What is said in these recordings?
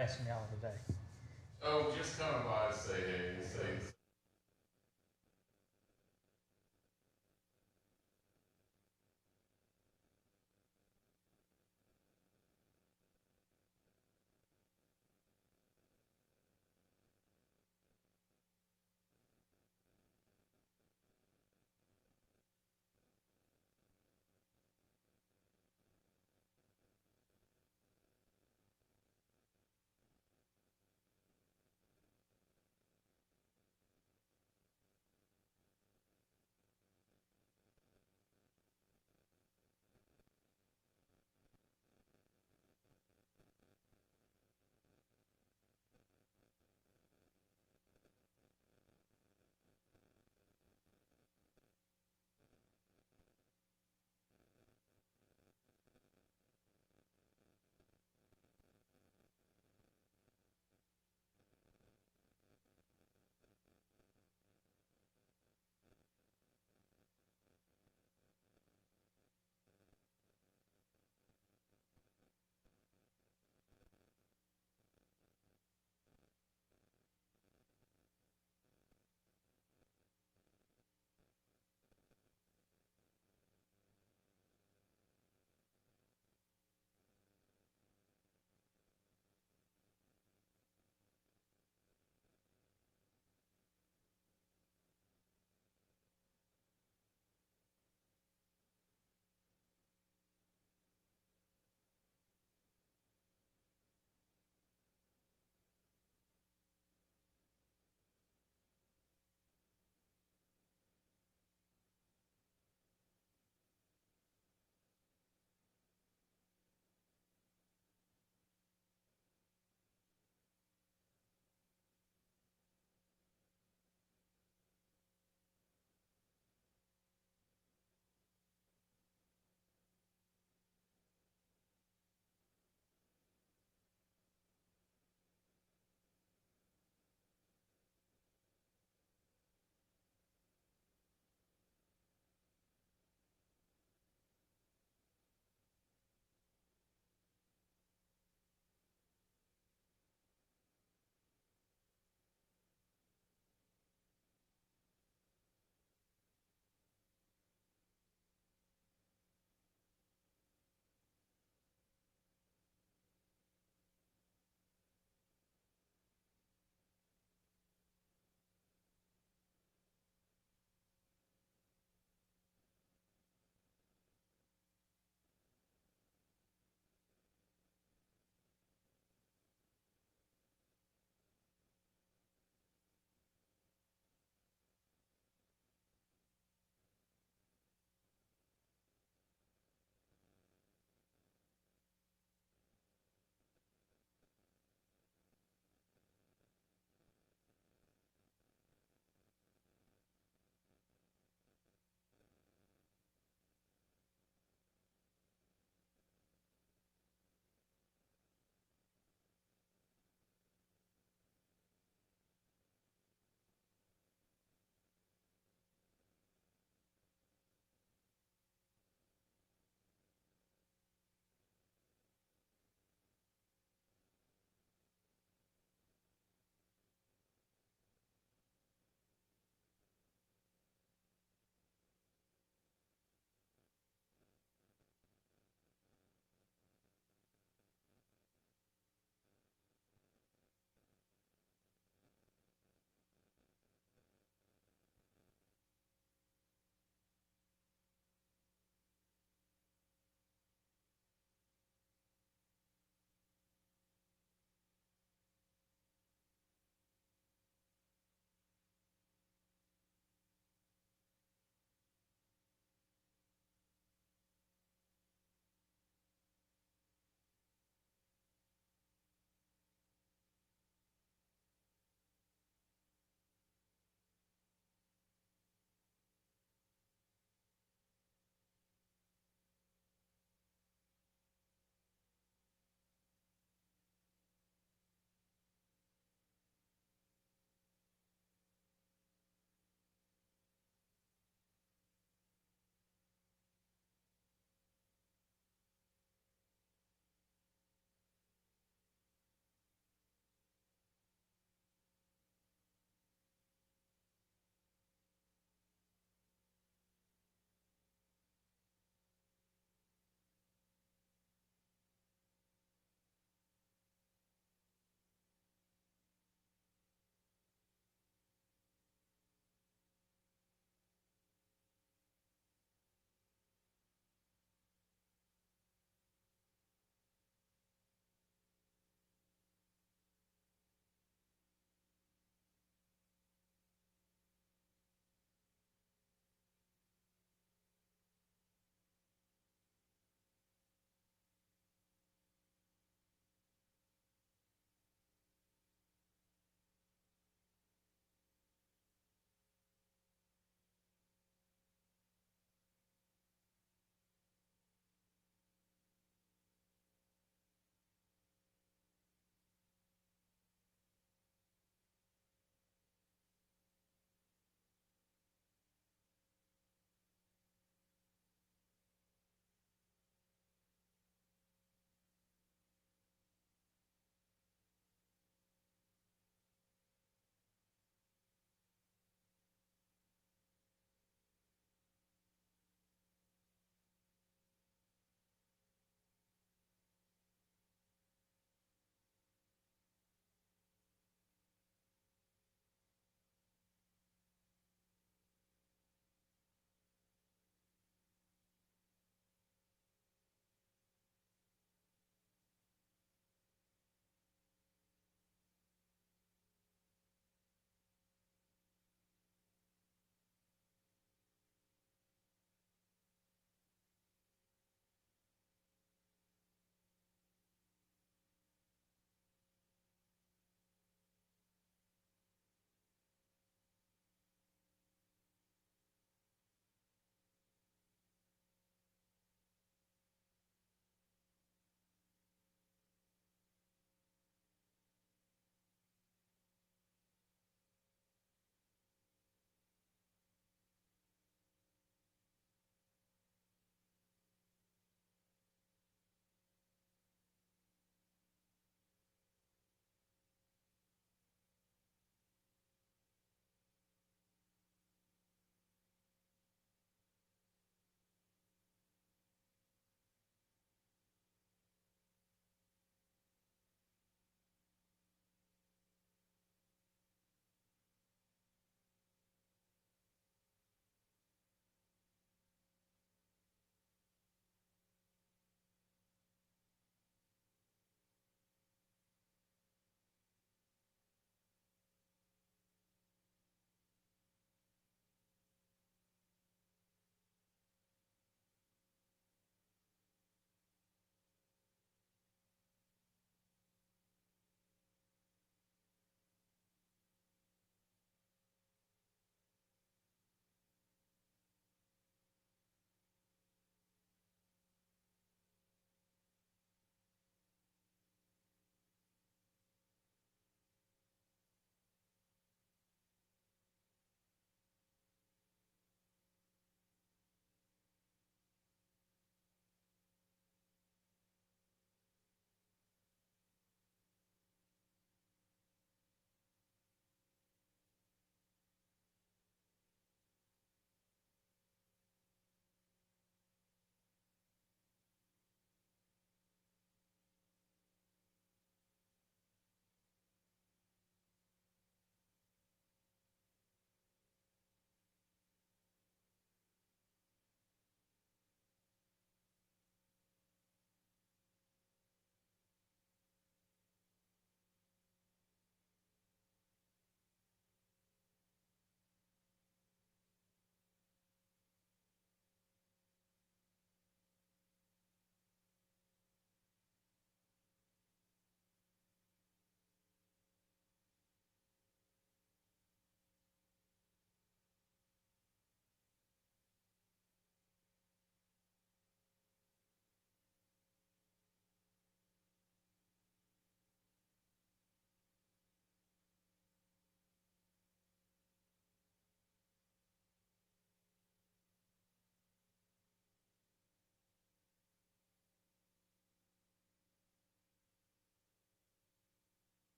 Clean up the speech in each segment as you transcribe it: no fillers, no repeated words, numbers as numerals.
Asking y'all today. Oh, just coming by to say hey, say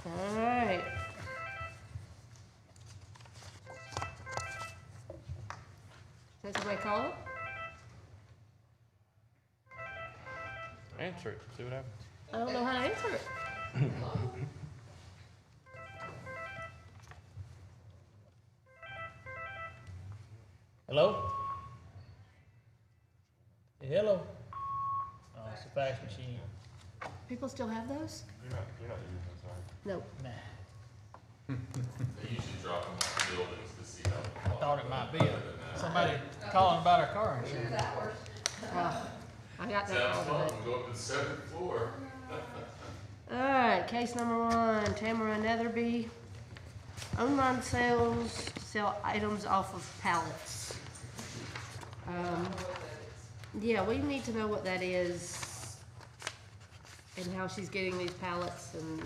All right. Did somebody call it? Answer it, see what happens. I don't know how to answer it. Hello? Hey, hello? Oh, it's a fax machine. People still have those? You're not using those, are you? No. Nah, They usually drop them off buildings to see how. I thought it might be somebody calling about our car insurance. I got that Sounds all fun, of it. we'll go up to the 7th floor. All right, case number 1, Tamara Netherby. Online sales, sell items off of pallets. Yeah, we need to know what that is and how she's getting these pallets and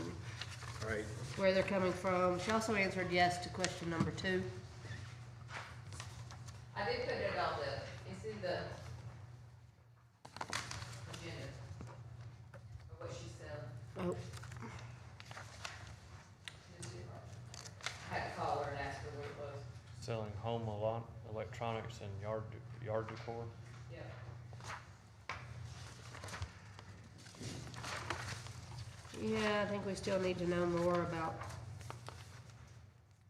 Right. where they're coming from. She also answered yes to question number 2. I did put it on the, it's in the agenda of what she said. Oh, I had to call her and ask her what it was. Selling home electronics and yard decor. Yeah. yeah, I think we still need to know more about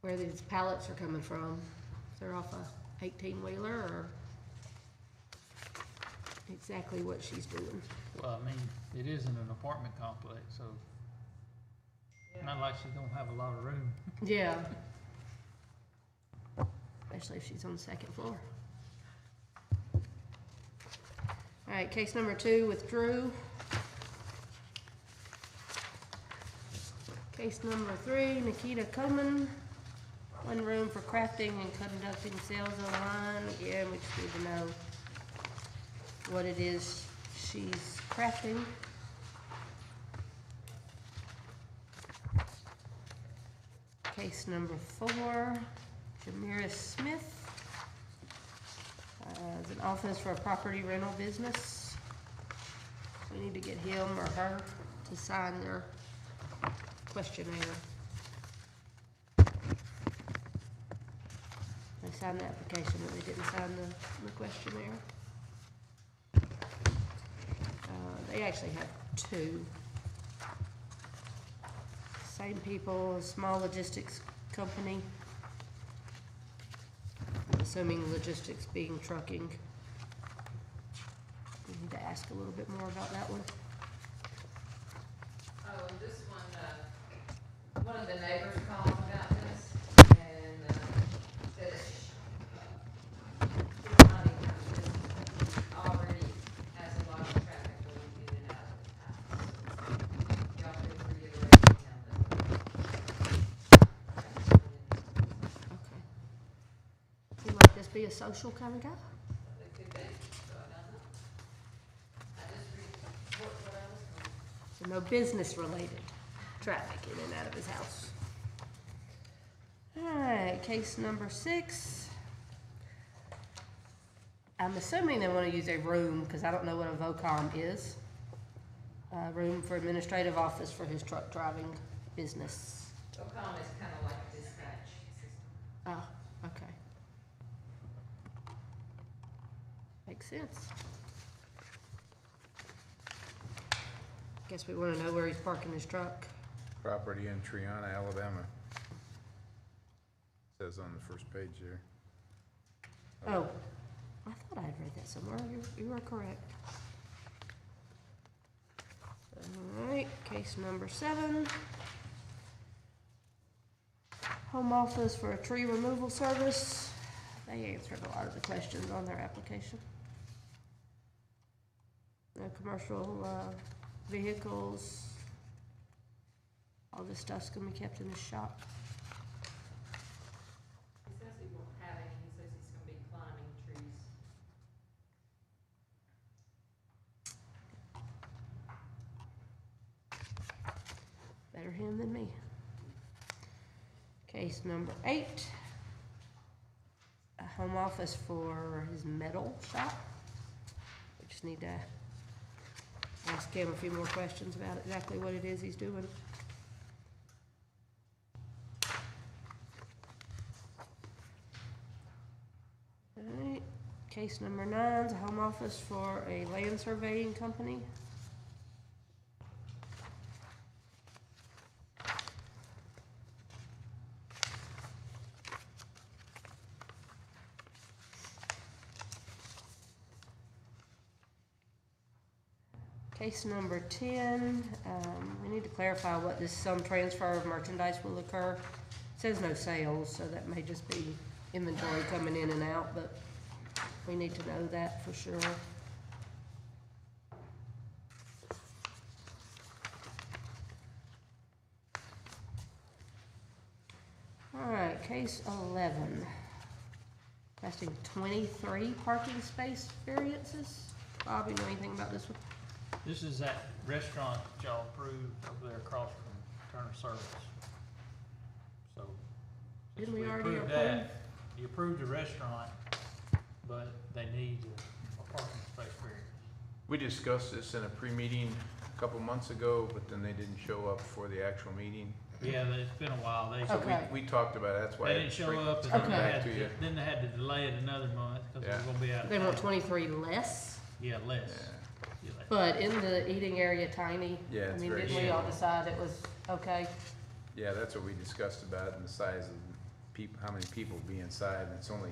where these pallets are coming from. If they're off a 18-wheeler or exactly what she's doing. Well, I mean, it is in an apartment complex, so not like she's gonna have a lot of room. Yeah. Especially if she's on the 2nd floor. All right, case number 2 with Drew. Case number 3, Nikita Coleman. 1 room for crafting and conducting sales online. Again, we just need to know what it is she's crafting. Case number 4, Jamira Smith. Is an office for a property rental business. We need to get him or her to sign their questionnaire. They signed the application, but they didn't sign the questionnaire. They actually have 2. Same people, small logistics company. I'm assuming logistics being trucking. We need to ask a little bit more about that one. Oh, this one of the neighbors called about this and, said it's, it's not even, already has a lot of traffic going in and out of the house. Y'all could reiterate to him Okay. Seem like this be a social kind of guy? that it could be, so I don't know. I just read what I was told. So no business-related traffic in and out of his house. All right, case number 6. I'm assuming they want to use a room, because I don't know what a VOCOM is. A room for administrative office for his truck driving business. OCOM is kind of like a dispatch system. Oh, okay. Makes sense. Guess we want to know where he's parking his truck. Property in Triana, Alabama. Says on the first page there. Oh, I thought I had read that somewhere. You are correct. All right, case number 7. Home office for a tree removal service. They answered a lot of the questions on their application. No commercial vehicles. All this stuff's gonna be kept in the shop. He says he won't have any, he says he's gonna be climbing trees. Better him than me. Case number 8. A home office for his metal shop. We just need to ask him a few more questions about exactly what it is he's doing. Case number 9 is a home office for a land surveying company. Case number 10, we need to clarify what this some transfer of merchandise will occur. It says no sales, so that may just be inventory coming in and out, but we need to know that for sure. All right, case 11. Requesting 23 parking space variances. Bob, you know anything about this one? This is that restaurant that y'all approved over there across from Turner Service. So. since Didn't we already approved that, you approved the restaurant, but they need a parking space variance. We discussed this in a pre-meeting a couple months ago, but then they didn't show up for the actual meeting. Yeah, it's been a while. They, So Okay. we talked about it, that's why. they I didn't show bring- up, and bring it Okay. back to you. then they had to delay it another month, cause they Yeah. were gonna be out of They want town. 23 less, Yeah, less. Yeah. Yeah, less. but in the eating area tiny. Yeah, I it's mean, very didn't we all small. decide it was okay? Yeah, that's what we discussed about, and the size of people, how many people be inside, and it's only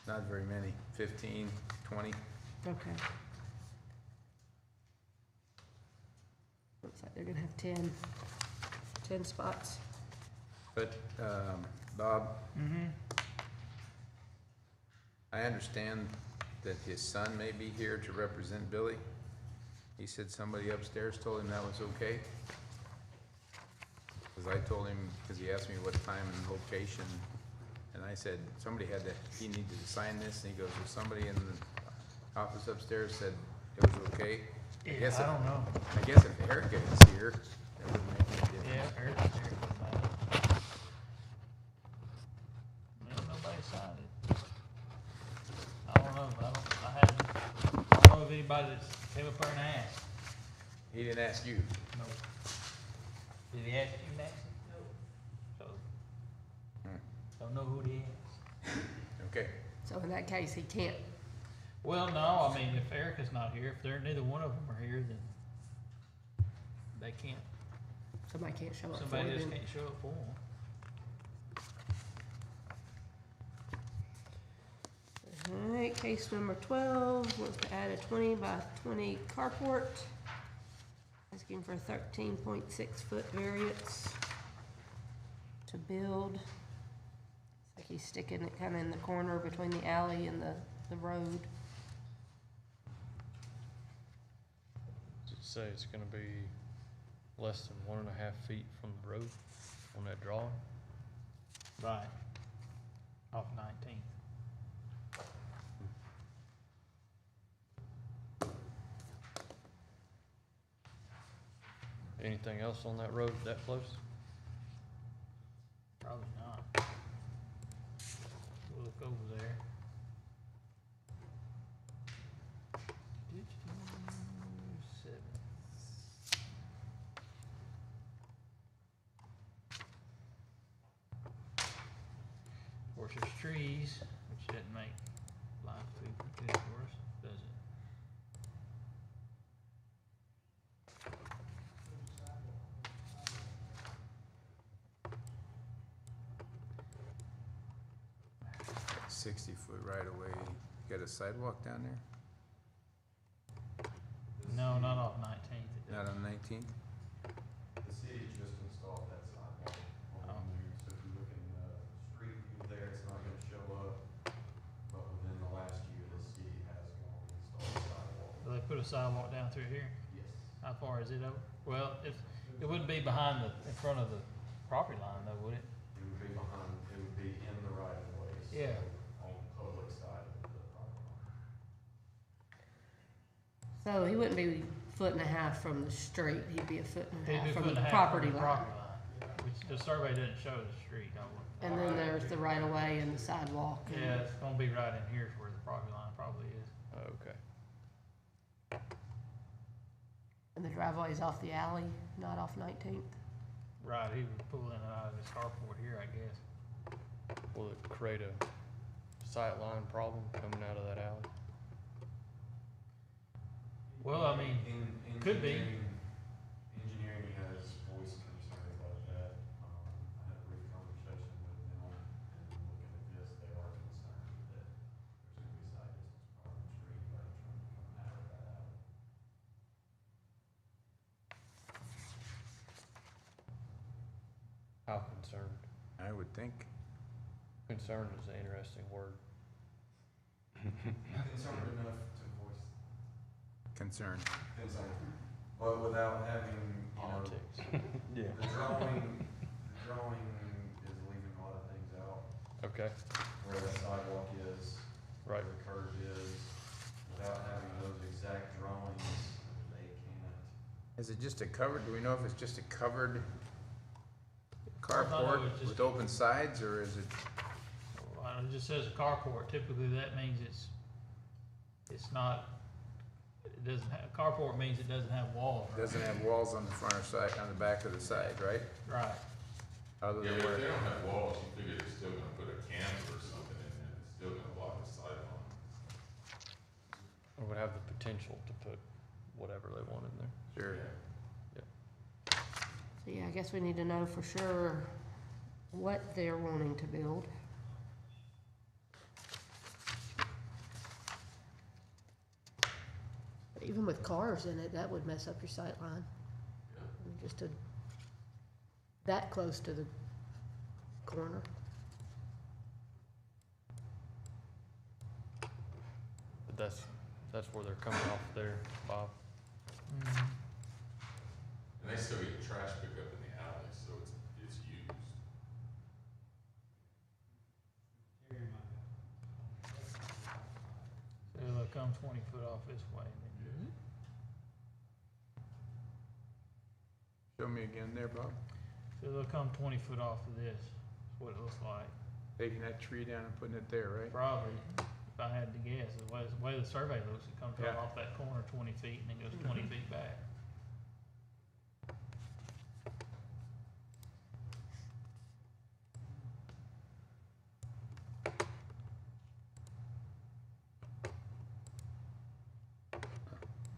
not very many, 15, 20. Okay. Looks like they're gonna have 10 spots. But, Bob, Mm-hmm. I understand that his son may be here to represent Billy. He said somebody upstairs told him that was okay. Cause I told him, cause he asked me what time and location, and I said, he needed to sign this, and he goes, well, somebody in the office upstairs said it was okay. I guess I don't know. I guess if Erica is here, that wouldn't make any difference. Yeah, Eric's here. Nobody signed it. I don't know, I don't know if anybody that's came up there and asked. He didn't ask you. No. Did he ask you, Nancy? No. So, don't know who it is. Okay. So in that case, he can't. Well, no, I mean, if Erica's not here, if neither one of them are here, then they can't, Somebody can't show up for somebody it just then. can't show up for them. Alright, case number 12, wants to add a 20 by 20 carport. Asking for a 13.6 foot variance to build. Looks like he's sticking it kinda in the corner between the alley and the road. Does it say it's gonna be less than 1.5 feet from the road on that drawing? Right. Off 19th. Anything else on that road that close? Probably not. We'll look over there. Seven. Of course, there's trees, which doesn't make life too good for us, does it? Got 60-foot right away. Got a sidewalk down there? No, not off 19th. Not on 19th? The city just installed that sidewalk on there, so if you look in the street view there, it's not gonna show up. But within the last year, the city has gone and installed a sidewalk. They put a sidewalk down through here. Yes. How far is it over? Well, if, it wouldn't be behind in front of the property line though, would it? It would be behind, it would be in the right of way, so Yeah. on the public side of the property line. So he wouldn't be 1.5 feet from the street, he'd be a 1.5 It'd be feet from foot and the a half property from the line. property line, which the survey doesn't show the street, don't it? And then there's the right of way and the sidewalk. and- Yeah, it's gonna be right in here is where the property line probably is. Okay. And the driveway's off the alley, not off 19th. Right, he would pull in and out of his carport here, I guess. Will it create a sight line problem coming out of that alley? Well, I mean, could be. Engineering has voiced concern about that. I had a brief conversation with them, and looking at this, they are concerned that there's gonna be side distance problem for anybody trying to come out of that alley. How concerned? I would think. Concerned is an interesting word. Concerned enough to voice Concern. concern, but without having, you know, Politics. the drawing is leaving a lot of things out, Okay, where the sidewalk is, where right. the curb is, without having those exact drawings, they can't. Is it just a covered, do we know if it's just a covered I thought it carport was just with open sides, or is it, Well, it just says carport, typically that means it's not, it doesn't have, carport means it doesn't have walls. right? doesn't have walls on the front or side, on the back or the side, right? Right, Other Yeah, than but if where, they don't have walls, you figure they're still gonna put a canvas or something in there, it's still gonna block the sight line. Or would have the potential to put whatever they want in there. sure. So yeah, I guess we need to know for sure what they're wanting to build. Even with cars in it, that would mess up your sight line. Just that close to the corner. But that's where they're coming off there, Bob. Mhm. And they still get trash pickup in the alley, so it's used. So they'll come 20 foot off this way, and then Show me again there, Bob. so they'll come 20 foot off of this, is what it looks like. Taking that tree down and putting it there, right? Probably, if I had to guess, the way the survey looks, it comes right Yeah. off that corner 20 feet and then goes 20 feet back.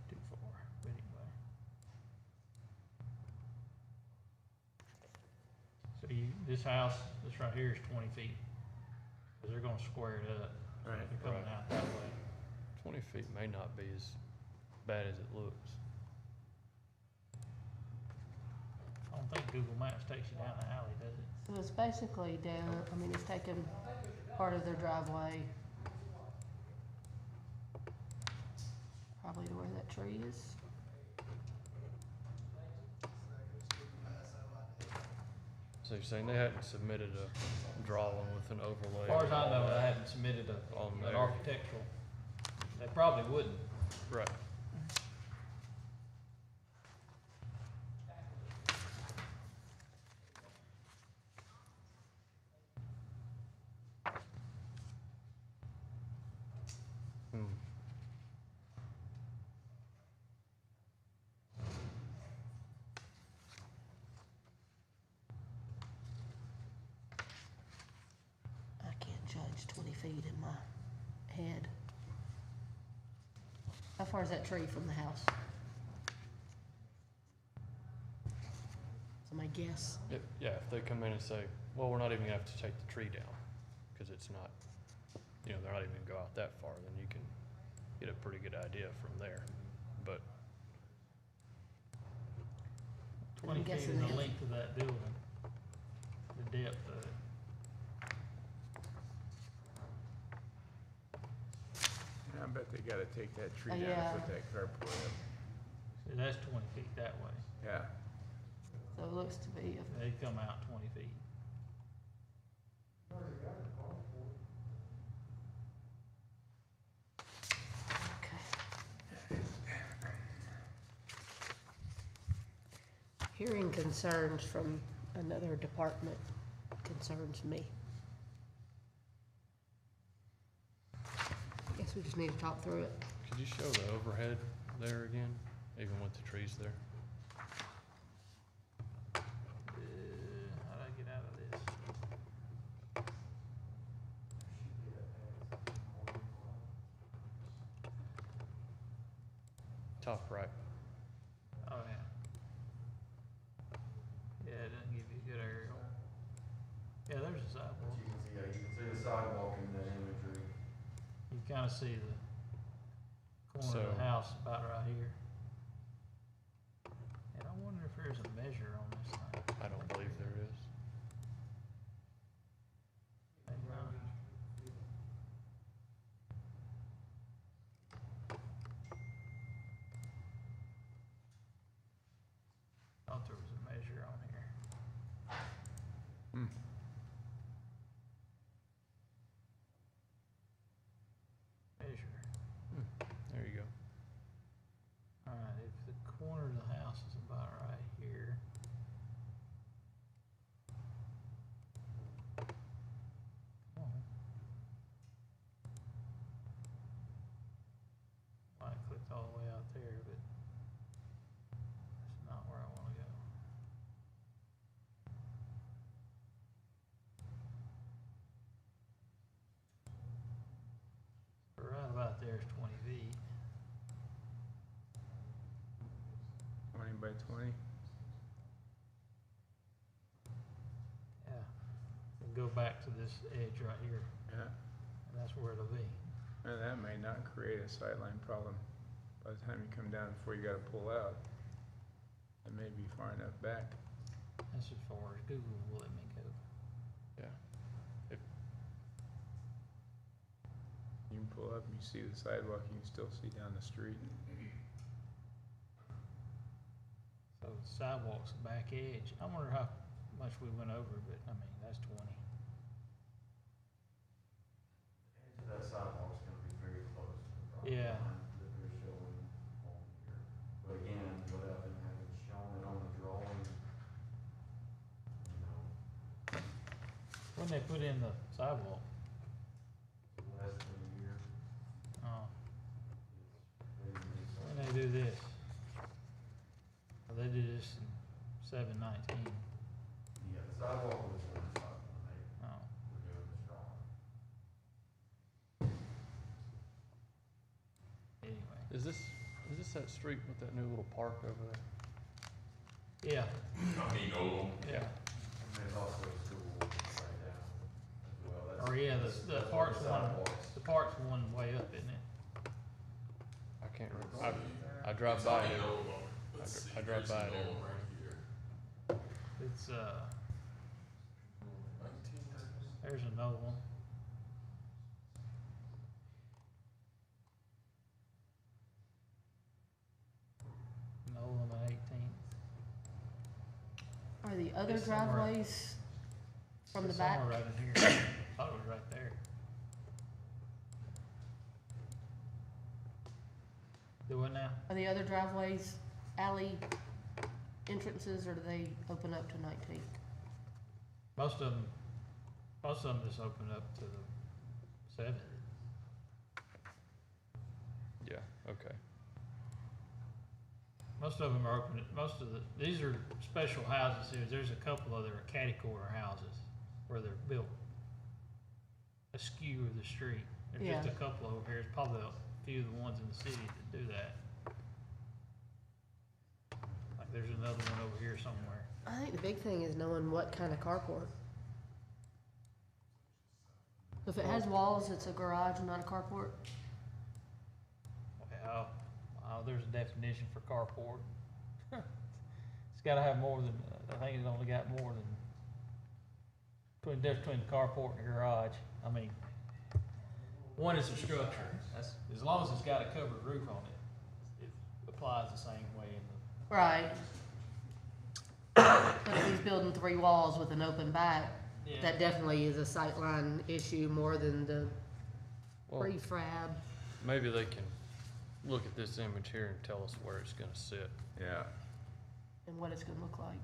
Too far, but anyway. So this house, this right here is 20 feet, cause they're gonna square it up. So Right, They're coming right. out that way. 20 feet may not be as bad as it looks. I don't think Google Maps takes you down the alley, does it? So it's basically down, I mean, it's taken part of their driveway. Probably to where that tree is. So you're saying they hadn't submitted a drawing with an overlay? As far as I know, I haven't submitted On an there. architectural. They probably wouldn't. Right. Hmm. I can't judge 20 feet in my head. How far is that tree from the house? So my guess. Yeah, if they come in and say, well, we're not even gonna have to take the tree down, cause it's not, you know, they're not even gonna go out that far, then you can get a pretty good idea from there. But 20 feet guessing is they- the length of that building, the depth of it. I bet they gotta take that tree down Yeah. and put that carport up. So that's 20 feet that way. Yeah. So it looks to be, They come out 20 feet. okay. Hearing concerns from another department concerns me. Guess we just need to talk through it. could you show the overhead there again, even with the trees there? How'd I get out of this? top right. Oh, yeah. Yeah, it doesn't give you a good aerial. Yeah, there's a But sidewalk. you can see, yeah, you can see the sidewalk in that imagery. You kinda see the corner of So- the house about right here. And I wonder if there's a measure on this thing. I don't believe there is. Maybe not. Thought there was a measure on here. Hmm. Measure. There you go. Alright, if the corner of the house is about right here. Come on. Might clicked all the way out there, but that's not where I wanna go. Right about there is 20 feet. 20 by 20. Yeah. And go back to this edge right here, Yeah. and that's where it'll be. And that may not create a sightline problem by the time you come down before you gotta pull out. It may be far enough back. That's as far as Google will let me go. Yeah. You can pull up and you see the sidewalk, you can still see down the street. So the sidewalk's the back edge. I wonder how much we went over, but I mean, that's 20. Edge of that sidewalk's gonna be very close to the property Yeah. line that they're showing on here. But again, without them having shown it on the drawing, you know, When they put in the sidewalk, less than a year, when it's very recent. they do this. Well, they did this in 7/19. Yeah, the sidewalk was on the top when they Oh, were doing this drawing. anyway. Is this that street with that new little park over there? Yeah, I mean, no, yeah. And there's also a school right down as well. That's- Or yeah, that's- the that's park's where one, sidewalks. the park's one way up, isn't it? I can't remember. I drive by it. I drive by it every- right here. It's, there's another one. Nolan and 18th. Are the other It's somewhere- driveways from the It's back? somewhere right in here. I thought it was right there. Do it now? Are the other driveways alley entrances, or do they open up to 19th? Most of them just open up to the 7th. Yeah, okay. Most of them are open, these are special houses here. There's a couple of other catty corner houses where they're built askew of the street. There's just Yeah. a couple over here. There's probably a few of the ones in the city that do that. Like there's another one over here somewhere. I think the big thing is knowing what kind of carport. If it has walls, it's a garage, not a carport. Well, there's a definition for carport. It's gotta have more than, I think it's only got more than, difference between the carport and the garage. I mean, one is a structure. That's, as long as it's got a covered roof on it, it applies the same way in the. Right. But if he's building 3 walls with an open back, Yeah. that definitely is a sightline issue more than the Well, prefab. maybe they can look at this image here and tell us where it's gonna sit. Yeah. And what it's gonna look like.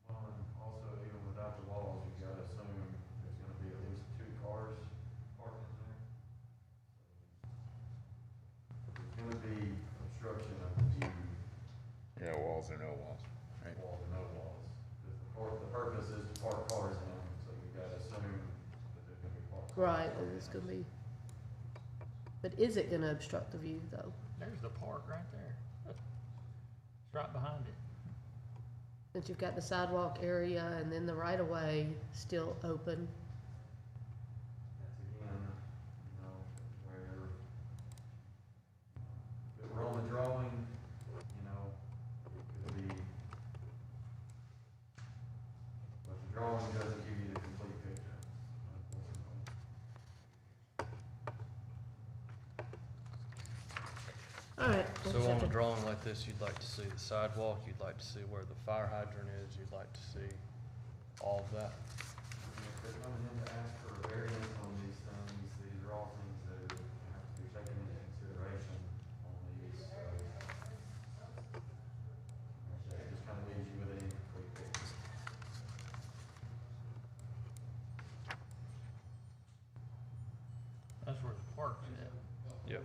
Well, and also even without the walls, you gotta assume there's gonna be at least 2 cars parked in there. There's gonna be obstruction of the view, Yeah, walls or no walls. Right. walls or no walls. Because the purpose is to park cars in, so you gotta assume that there's gonna be parked cars. Right, and it's gonna be, but is it gonna obstruct the view though? There's the park right there. It's right behind it. Since you've got the sidewalk area and then the right of way still open. That's again, you know, where if we're on the drawing, you know, it could be, but the drawing doesn't give you the complete picture, unfortunately. All right. we'll So just on have a to- drawing like this, you'd like to see the sidewalk, you'd like to see where the fire hydrant is, you'd like to see all of that. And if they're coming in to ask for a variance on these things, these are all things that are, have to be taken into consideration on these, so. It just kind of leaves you with an incomplete picture. That's where the park's at. Yep.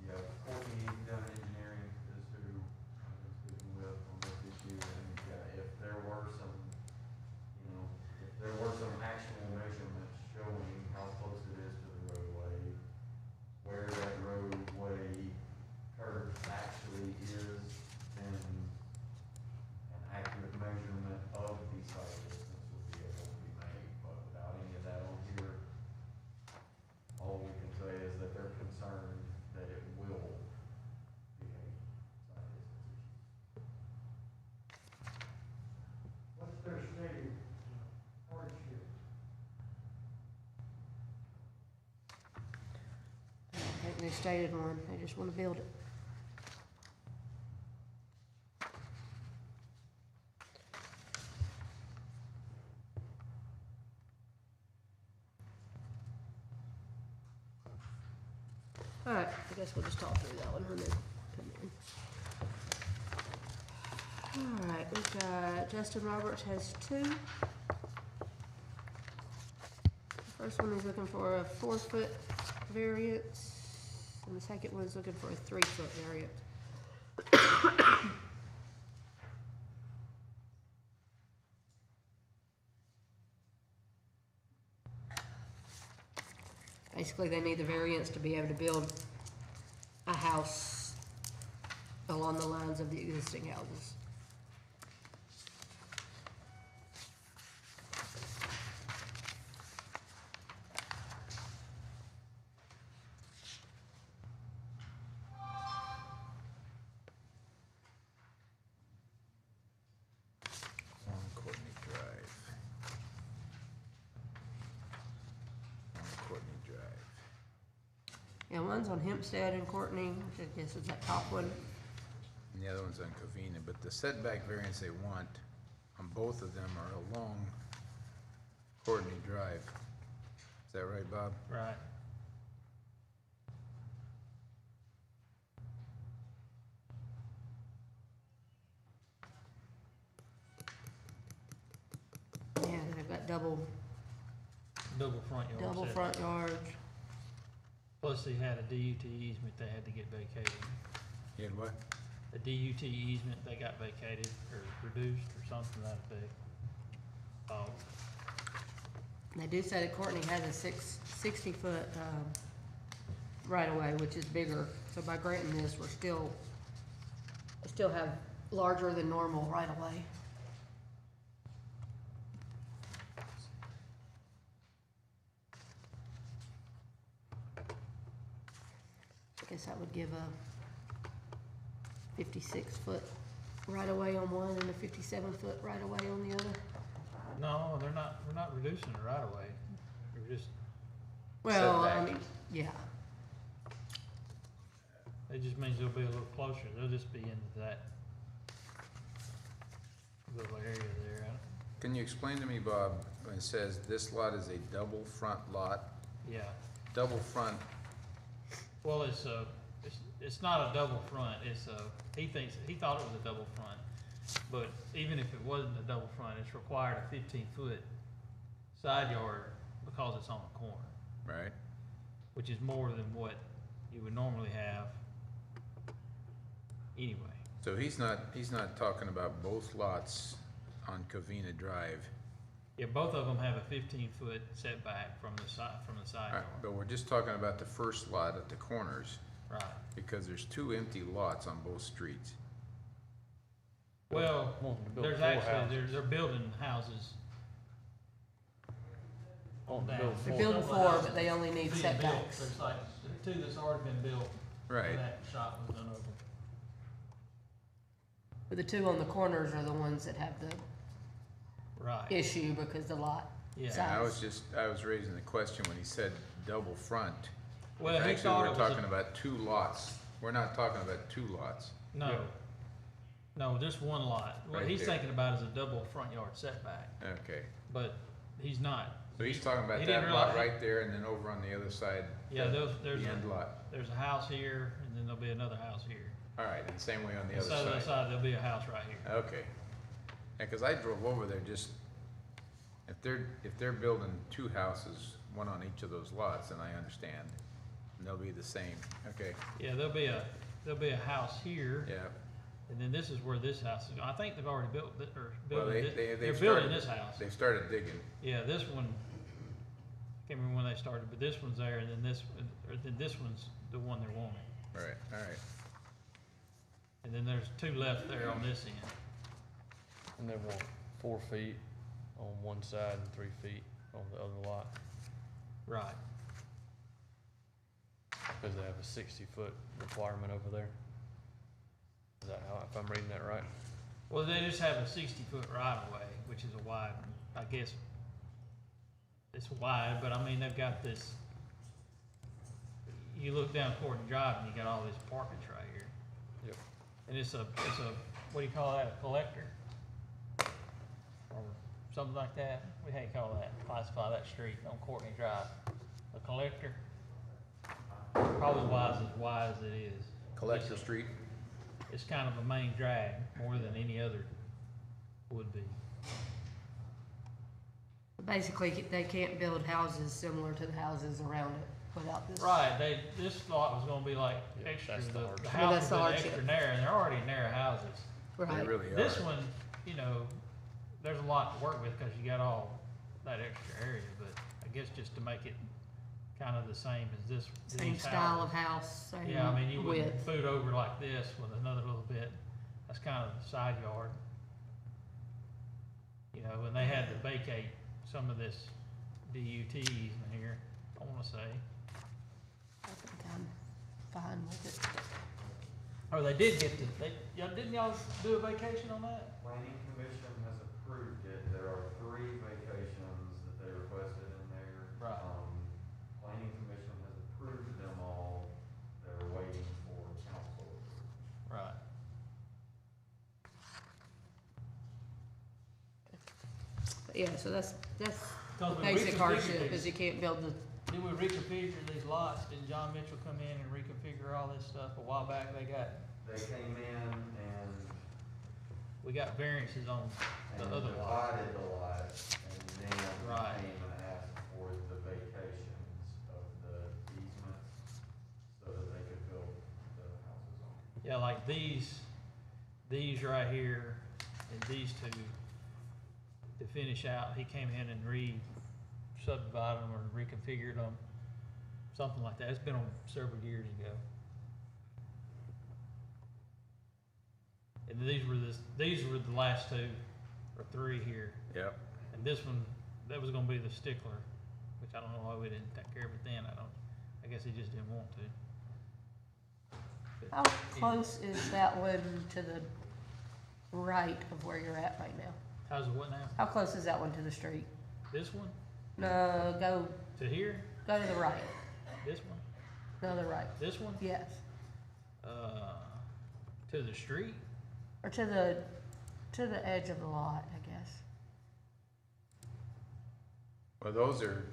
Yeah, Courtney done engineering is who I've been speaking with on this issue, and yeah, if there were some, you know, if there were some actual measurements showing how close it is to the roadway, where that roadway curve actually is, then an accurate measurement of the site distance would be able to be made, but without any of that on here, all we can say is that they're concerned that it will be a site distance issue. What's their stated hardship? I don't think they stated one, they just wanna build it. All right, I guess we'll just talk through that one when they come in. All right, we've got Justin Roberts has two. The first one is looking for a 4-foot variance, and the second one is looking for a 3-foot variance. Basically, they need the variance to be able to build a house along the lines of the existing houses. On Courtney Drive. On Courtney Drive. Yeah, one's on Hempstead and Courtney, which I guess is that top one. And the other one's on Covina, but the setback variance they want on both of them are along Courtney Drive. Is that right, Bob? Right. Yeah, they've got double Double front yard setback. front yards. Plus they had a DUT easement they had to get vacated. You had what? The DUT easement, they got vacated or reduced or something to that effect. Oh, They do say that Courtney has a 60-foot, right of way, which is bigger, so by granting this, we still have larger than normal right of way. I guess that would give a 56-foot right of way on one and a 57-foot right of way on the other. no, we're not reducing the right of way. We're just, Well, I Setback. mean, yeah, it just means they'll be a little closer. They'll just be into that little area there. Can you explain to me, Bob, when it says this lot is a double front lot, Yeah. double front, Well, it's not a double front, he thought it was a double front. But even if it wasn't a double front, it's required a 15-foot side yard because it's on a corner, right? which is more than what you would normally have anyway. So he's not talking about both lots on Covina Drive. Yeah, both of them have a 15-foot setback from the side All right, yard. but we're just talking about the first lot at the corners, Right. because there's two empty lots on both streets. Well, Wanting to build there's four actually, houses. they're building houses. Wanting to down. build They're four. building Some of the four, houses but they only need being built. setbacks. There's like two that's already been built. when Right, That shop was done over. But the two on the corners are the ones that have the Right, issue because the lot yeah. size. I was raising the question when he said double front. Well, he Actually, thought we're it was talking a, about two lots. We're not talking about two lots. no. Yeah. No, just one lot. What Right he's there. thinking about is a double front yard setback, Okay, but he's not. so he's talking about He that didn't lot realize- right there, and then over on the other side, Yeah, the there's end lot. there's a house here, and then there'll be another house here. All right, and same way on the And other so side. side, there'll be a house right here. Okay. Yeah, 'cause I drove over there just, if they're building two houses, one on each of those lots, then I understand. And they'll be the same, okay, Yeah, there'll be a house here, yeah. and then this is where this house is. I think they've already built, or Well, building, they've they're started- building this house. They've started digging, Yeah, this one, can't remember when they started, but this one's there, and then this one's the one they're wanting. right, all right. And then there's two left there on this end. And they want 4 feet on one side and 3 feet on the other lot, Right. because they have a 60-foot requirement over there. Is that how, if I'm reading that right? Well, they just have a 60-foot right of way, which is a wide, I guess, it's wide, but I mean, they've got this, you look down Courtney Drive and you got all these apartments right here. Yep. And it's a, what do you call that, a collector? Or something like that, how do you call that, classify that street on Courtney Drive? A collector? Probably why as it is. Collector Street, It's kind of a main drag, more than any other would be. Basically, they can't build houses similar to the houses around it without this. Right, this lot was gonna be like Yeah, extra, that's the the hardship. Well, house that's was the extra hardship. narrow, and they're already narrow houses. they Right. really are. This one, you know, there's a lot to work with, cause you got all that extra area, but I guess just to make it kind of the same as this. Same these style of houses. house, same Yeah, I mean, you wouldn't width. boot over like this with another little bit, that's kind of the side yard. You know, and they had to vacate some of this DUTs in here, I wanna say. I think I'm fine with it. Or they did get to, didn't y'all do a vacation on that? Planning Commission has approved it. There are 3 vacations that they requested in there. Right. Planning Commission has approved them all. They're waiting for council. Right. But yeah, so that's Cause we basic reconfigured hardship, these. is you can't build the, Did we reconfigure these lots? Did John Mitchell come in and reconfigure all this stuff a while back? They They came in and we got variances on the other lot. divided the lot, and then Right. came and asked for the vacations of the easements so that they could build the houses on. Yeah, like these right here and these two, to finish out, he came in and subdivided them or reconfigured them, something like that. It's been on several years ago. And these were the last 2 or 3 here. Yep, And this one, that was gonna be the stickler, which I don't know why we didn't take care of it then. I guess he just didn't want to. But, how close is that one to the right of where you're at right now? How's it what now? How close is that one to the street? This one No, go to here? to the right, This one? no, the right, This one? yes. To the street? Or to the edge of the lot, I guess. well, those are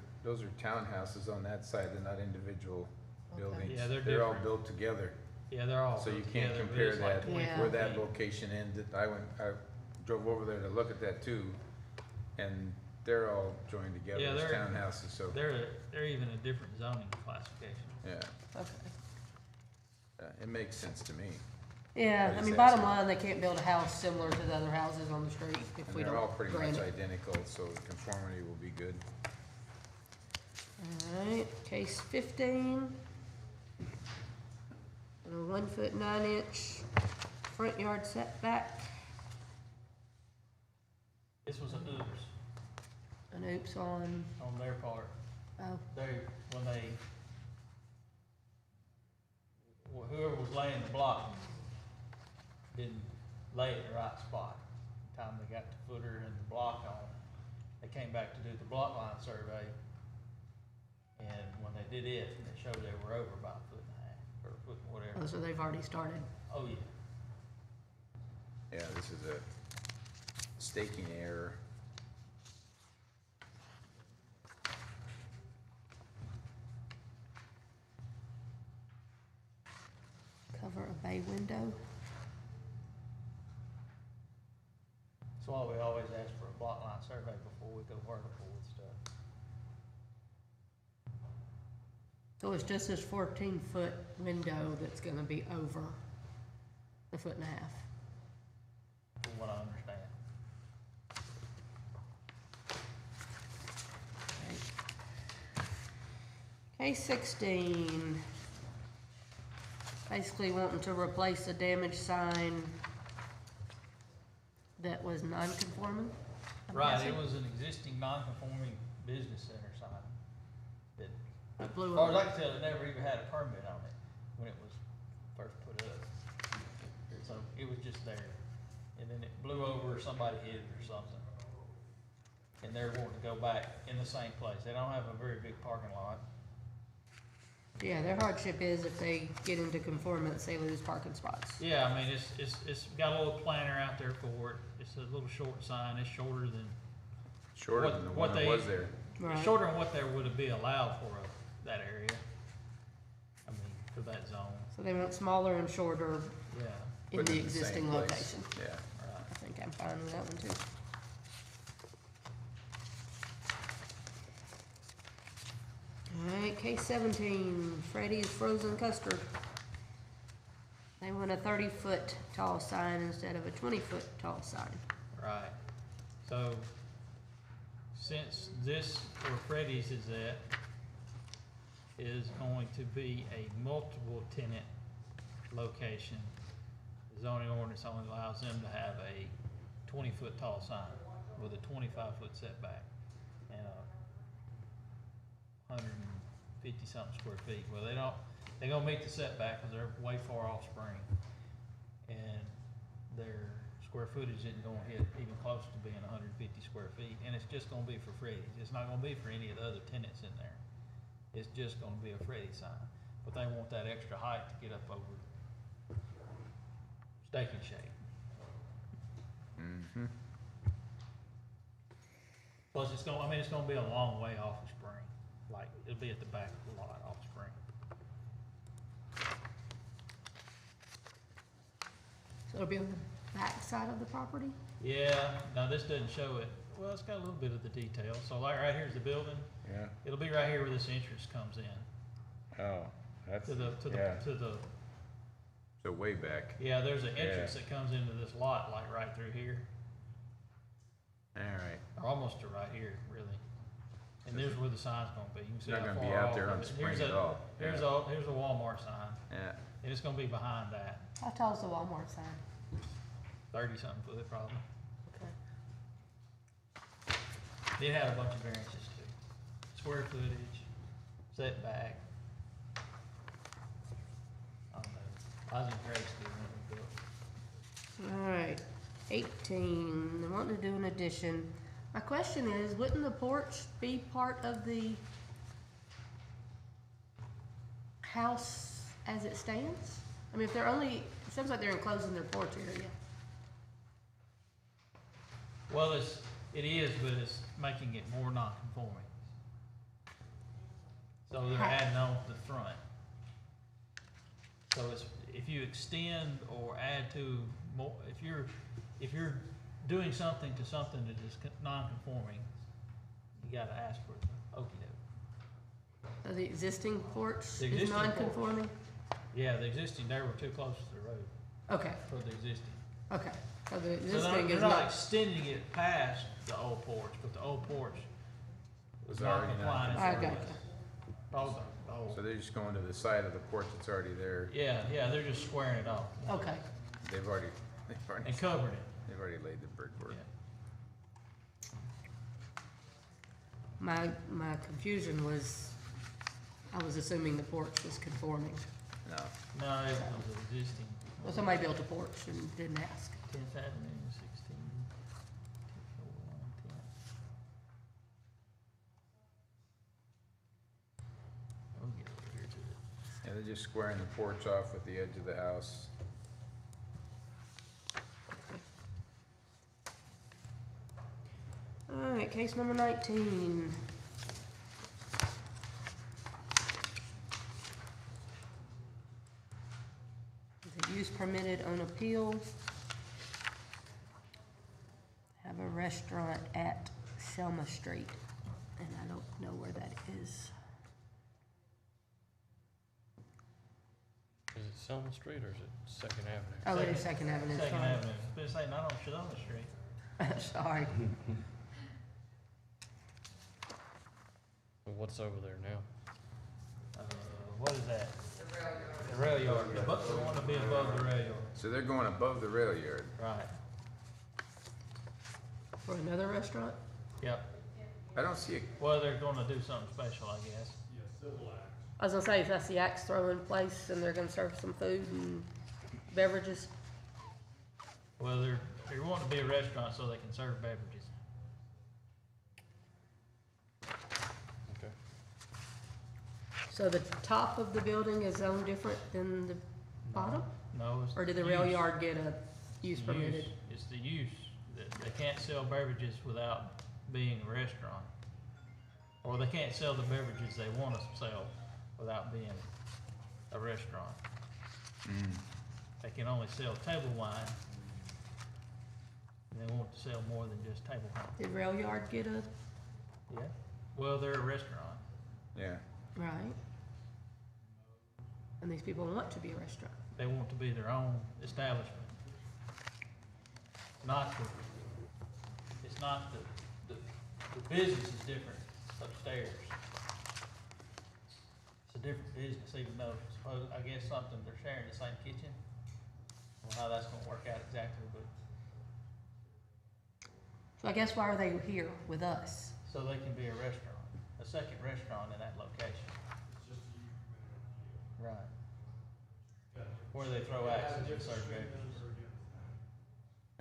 townhouses on that side, they're not individual Okay. buildings. Yeah, they're They're all different. built together, Yeah, they're all so you put can't together, but compare it's like that, 24 where that feet. location ended. I drove over there to look at that too, and they're all joined together Yeah, as they're- townhouses, so, They're even a different zoning classification. yeah, Okay. it makes sense to me. Yeah, I I just mean, asked bottom her. line, they can't build a house similar to the other houses on the street if And we they're all don't pretty grant much it. identical, so conformity will be good. Alright, case 15. A 1 foot 9 inch front yard setback, This was an oops an oops on, on their part. oh, When they, whoever was laying the block didn't lay it in the right spot. The time they got the footer and the block on, they came back to do the block line survey. And when they did it, they showed they were over about a foot and a half, or a foot and whatever. oh, so they've already started. Oh, yeah. Yeah, this is a staking error. Cover a bay window. That's why we always ask for a block line survey before we go vertical with stuff. So it's just this 14-foot window that's gonna be over the 1.5 feet. From what I understand. Case 16. Basically wanting to replace a damaged sign that was non-conforming. I'm Right, guessing. it was an existing non-conforming business center sign that, It as blew far as I over. can tell, it never even had a permit on it when it was first put up. So it was just there, and then it blew over, or somebody hit it or something. And they're wanting to go back in the same place. They don't have a very big parking lot. Yeah, their hardship is if they get into conformance, they lose parking spots. Yeah, I mean, it's got a little planter out there for it. It's a little short sign. It's shorter than, Shorter What- than the what one that they- was there. Right. it's shorter than what there would be allowed for that area. I mean, for that zone, So they want smaller and shorter yeah, in Put the it same existing place. location. Yeah. right. I think I'm fine with that one too. Alright, case 17, Freddy's Frozen Custard. They want a 30-foot tall sign instead of a 20-foot tall sign. Right. So, since this, where Freddy's is at, is going to be a multiple tenant location, the zoning ordinance only allows them to have a 20-foot tall sign with a 25-foot setback and a 150-something square feet. Well, they're gonna meet the setback because they're way far off Spring. And their square footage isn't gonna hit even close to being 150 square feet, and it's just gonna be for Freddy's. It's not gonna be for any of the other tenants in there. It's just gonna be a Freddy sign, but they want that extra height to get up over Steak and Shake. Mm-hmm. Plus, it's gonna be a long way off of Spring. Like, it'll be at the back of the lot off Spring. So it'll be on the back side of the property? Yeah, now this doesn't show it. Well, it's got a little bit of the detail. So like right here's the building. Yeah. It'll be right here where this entrance comes in. Oh, that's, To the, yeah. to the, So way back. yeah, there's an entrance Yeah. that comes into this lot, like right through here, All right. or almost to right here, really. And there's where the sign's gonna be. You can It's see not how gonna be far out off there of on it. Spring Here's at a- all. Here's Yeah. here's a Walmart sign, Yeah. and it's gonna be behind that, How tall is the Walmart sign? 30-something foot probably. Okay. It had a bunch of variances too. Square footage, setback. I don't know. I was in grade school when we built. Alright, 18, they're wanting to do an addition. My question is, wouldn't the porch be part of the house as it stands? I mean, if they're only, it seems like they're enclosing their porch area. Well, it is, but it's making it more non-conforming. So they're adding on to the front. So it's, if you extend or add to more, if you're doing something to something that is non-conforming, you gotta ask for the okey-doke. So the existing porch The is existing porch. non-conforming? Yeah, the existing, they were too close to the road. Okay, for the existing. okay. So the So existing they're is not not, extending it past the old porch, but the old porch Was is not already not compliant. I as got far as the whole- So they're just going to the side of the porch that's already there. Yeah, they're just squaring it off. okay. They've already And covering it, they've already laid the brickwork. yeah. My confusion was, I was assuming the porch was conforming. No, No, it was existing. Well, somebody built a porch and didn't ask. 10th Avenue, 16, 10. We'll get over here to it. yeah, they're just squaring the porch off with the edge of the house. All right, case number 19. The use permitted on appeal. Have a restaurant at Selma Street, and I don't know where that is. Is it Selma Street or is it Second Avenue? Oh, it is Second Avenue, Second sorry. Avenue, but it's like not on Shaloma Street. Sorry. So what's over there now? What is that? The rail yard. The rail yard, the one to be above the rail yard. So they're going above the rail yard. Right, For another restaurant? yep. I don't see a, Well, they're gonna do something special, I guess. I was gonna say, if that's the axe throwing place and they're gonna serve some food and beverages. Well, they're wanting to be a restaurant so they can serve beverages. Okay. So the top of the building is zoned different than the bottom? No, it's. Or did the rail use. yard get a use permitted? It's the use, that they can't sell beverages without being a restaurant. Or they can't sell the beverages they wanna sell without being a restaurant. They can only sell table wine. And they want to sell more than just table wine. Did rail yard get a, Yeah, well, they're a restaurant. yeah. right? And these people want to be a restaurant. They want to be their own establishment. It's not the business is different upstairs. It's a different business, even though, suppose, I guess something, they're sharing the same kitchen. I don't know how that's gonna work out exactly, but, So I guess why are they here with us? so they can be a restaurant, a second restaurant in that location. Right. Where they throw axes and serve beverages.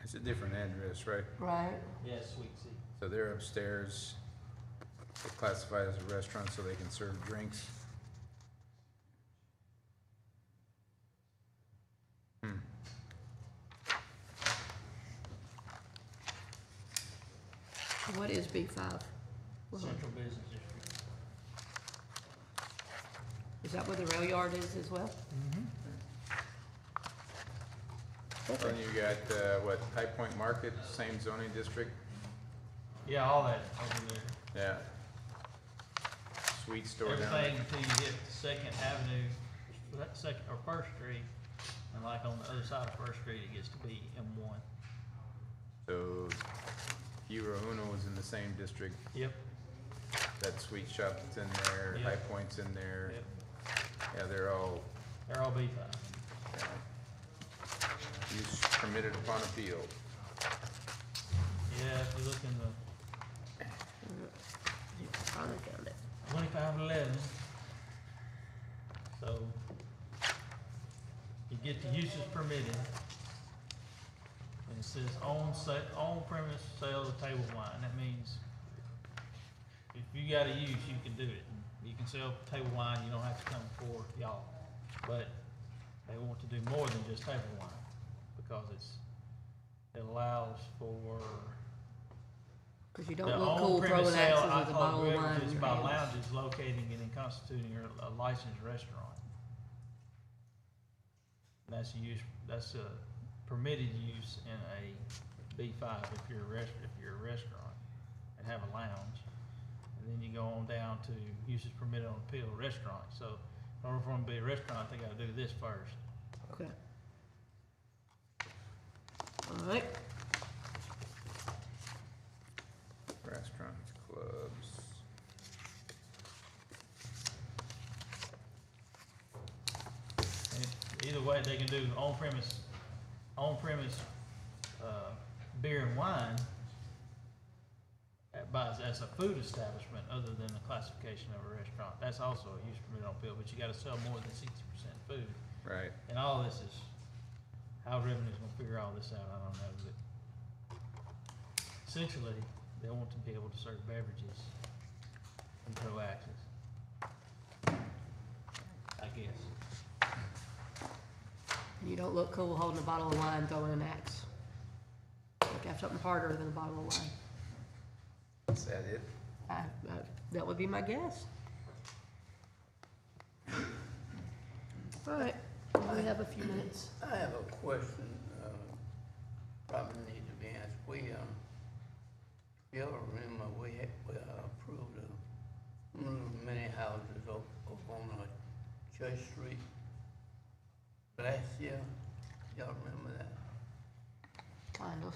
It's a different address, right? Right. Yes, Sweet Sea. So they're upstairs, they're classified as a restaurant so they can serve drinks. So what is B5? Central Business District. Is that where the rail yard is as well? Then you got, what, High Point Market, same zoning district? Yeah, all that over there. Yeah. Sweet store down Everything there. until you hit Second Avenue, Second or First Street, and like on the other side of First Street, it gets to be M1. So, Hero Uno is in the same district, Yep, that sweet shop that's in there, Yep. High Point's in there. yep, Yeah, they're all, they're all B5. yeah. Use permitted upon appeal. Yeah, if you look in the Finally found it. 2511, so you get the uses permitted, and it says on premise sale of table wine. That means if you got a use, you can do it. You can sell table wine, you don't have to come before y'all. But they want to do more than just table wine, because it allows for Cause you don't the look cool on-premise throwing sale axes with a alcoholic bottle of wine beverages in your by hand. lounges locating and constituting a licensed restaurant. That's a permitted use in a B5 if you're a restaurant and have a lounge. And then you go on down to uses permitted on appeal restaurant. So in order for them to be a restaurant, they gotta do this first. Okay. Alright, Restaurants, clubs. And either way, they can do on-premise, beer and wine as a food establishment, other than the classification of a restaurant. That's also a use permit on bill, but you gotta sell more than 60% food. Right. And all this is, how revenue's gonna figure all this out, I don't know, but essentially, they want to be able to serve beverages and throw axes. I guess. you don't look cool holding a bottle of wine throwing an axe. Look, have something harder than a bottle of wine. Is that it? That would be my guess. Alright, we have a few minutes. I have a question, probably need to be asked. You ever remember we approved one of the many houses up on Church Street last year? Y'all remember that? Kind of.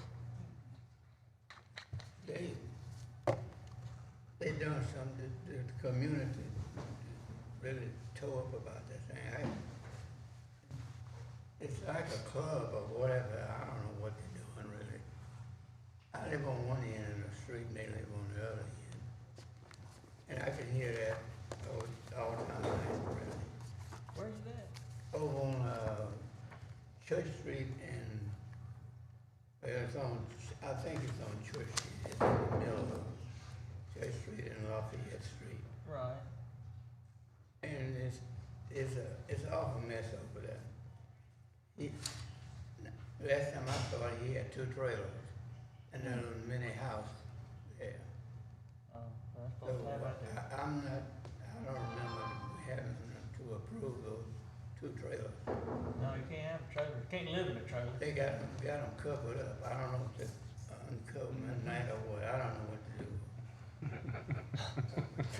They done something, the community really tore up about that thing. It's like a club or whatever, I don't know what they're doing really. I live on one end of the street and they live on the other end. And I can hear that all the time, really. Where's that? Over on, Church Street and, well, it's on, I think it's on Church Street, it's in the middle of Church Street and Lafayette Street. Right. And it's an awful mess over there. Last time I saw it, he had 2 trailers and then a mini house there. Oh, that's So supposed to have right there. I don't remember having to approve those 2 trailers. No, you can't have a trailer, you can't live in a trailer. They got them covered up. I don't know if they uncover them at night or what. I don't know what to do.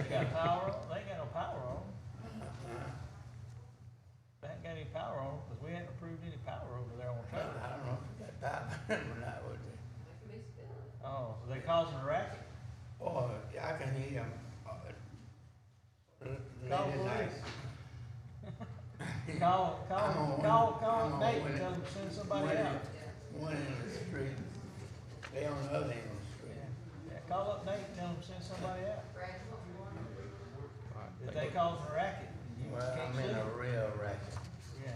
They got power on, they ain't got no power on them. Uh, They ain't got any power on them, because we haven't approved any power over there on the I trailer. don't know if they got power or not. Would they? That can be spilled. Oh, so they causing a racket? Or I can hear them Call late at night. police. I'm Call on Nate one and tell end- him to send somebody one out. end- One end of the street, they on the other end of the street. Yeah, call up Nate and tell him to send somebody out. Brad, If they causing a racket, you Well, can't I'm in sue a them. real racket. Yeah.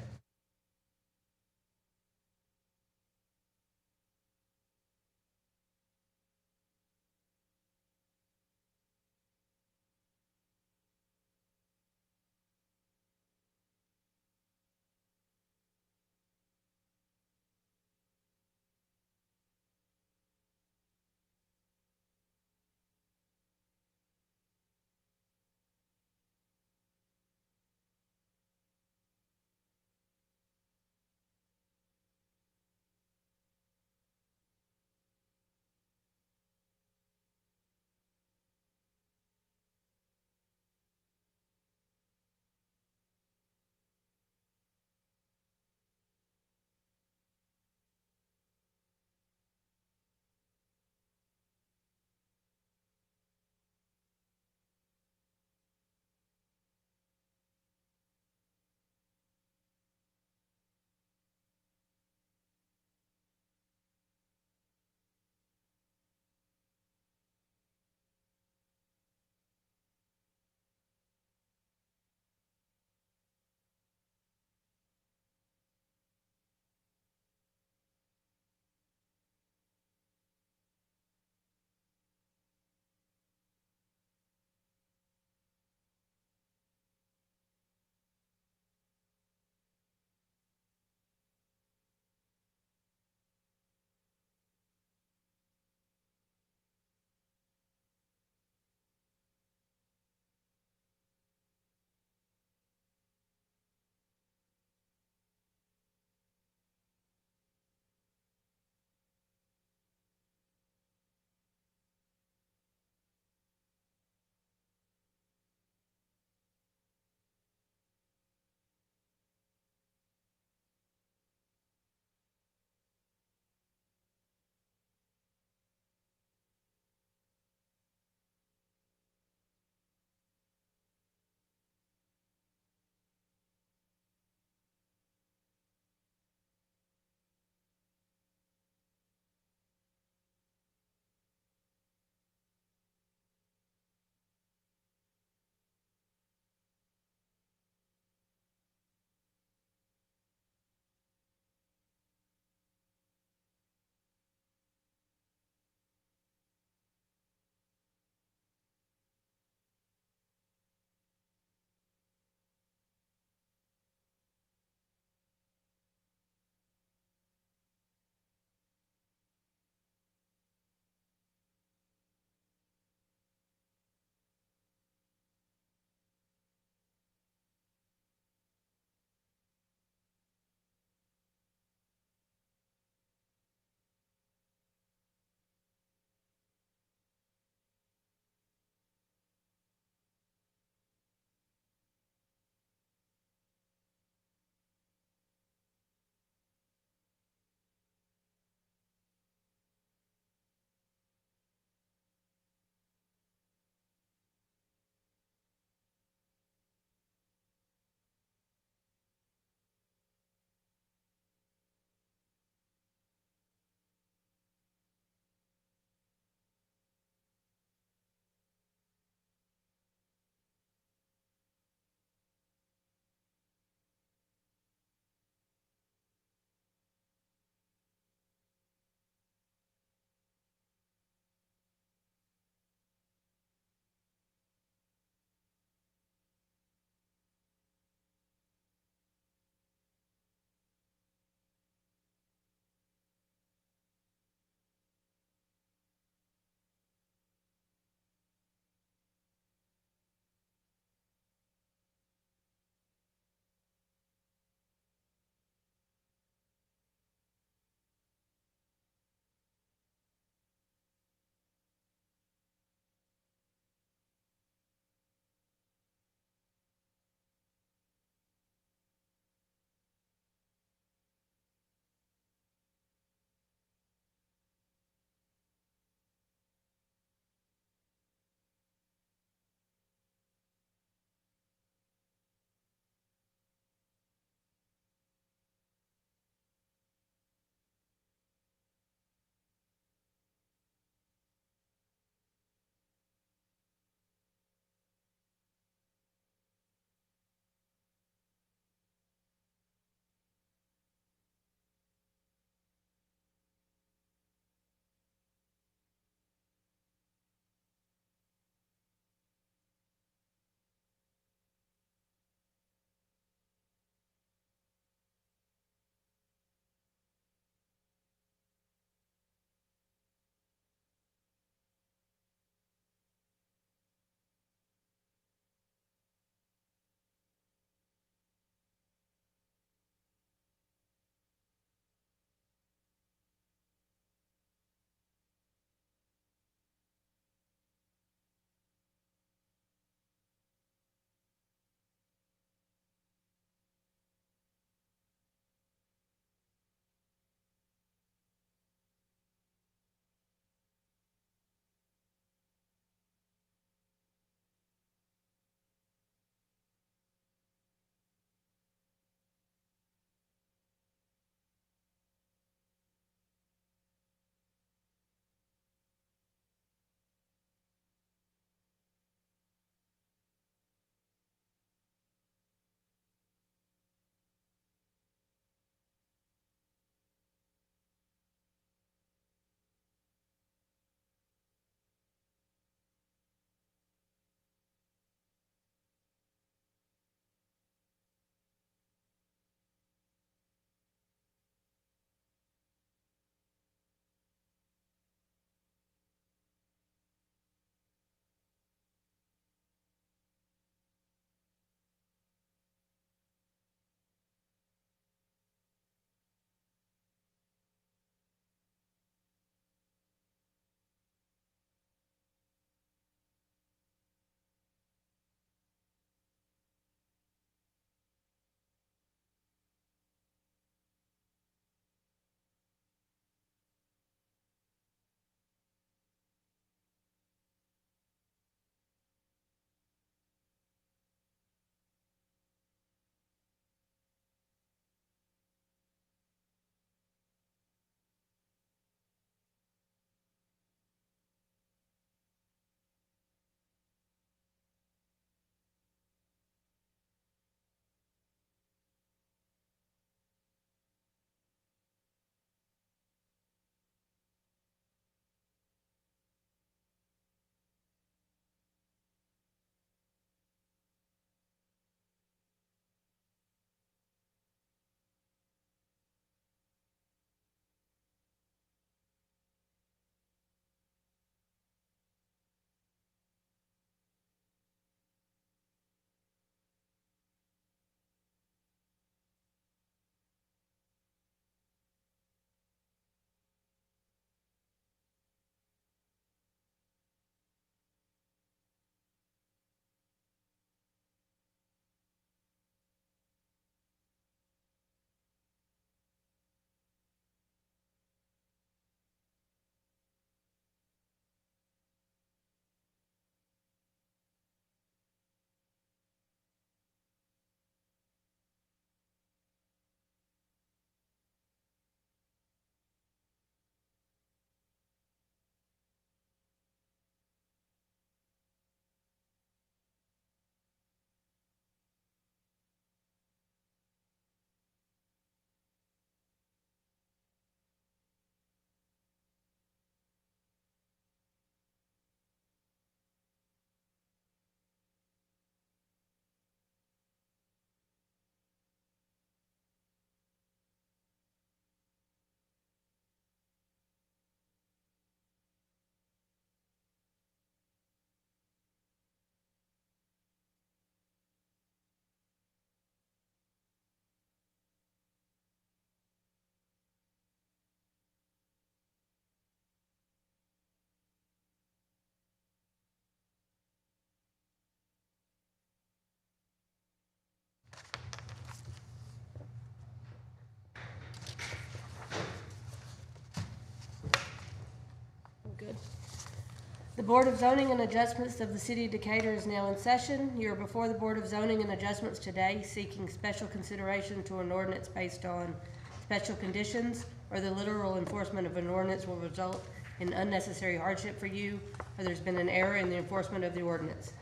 Board of Zoning and Adjustments of the City of Decatur is now in session. You are before the Board of Zoning and Adjustments today seeking special consideration to an ordinance based on special conditions, or the literal enforcement of an ordinance will result in unnecessary hardship for you, or there's been an error in the enforcement of the ordinance.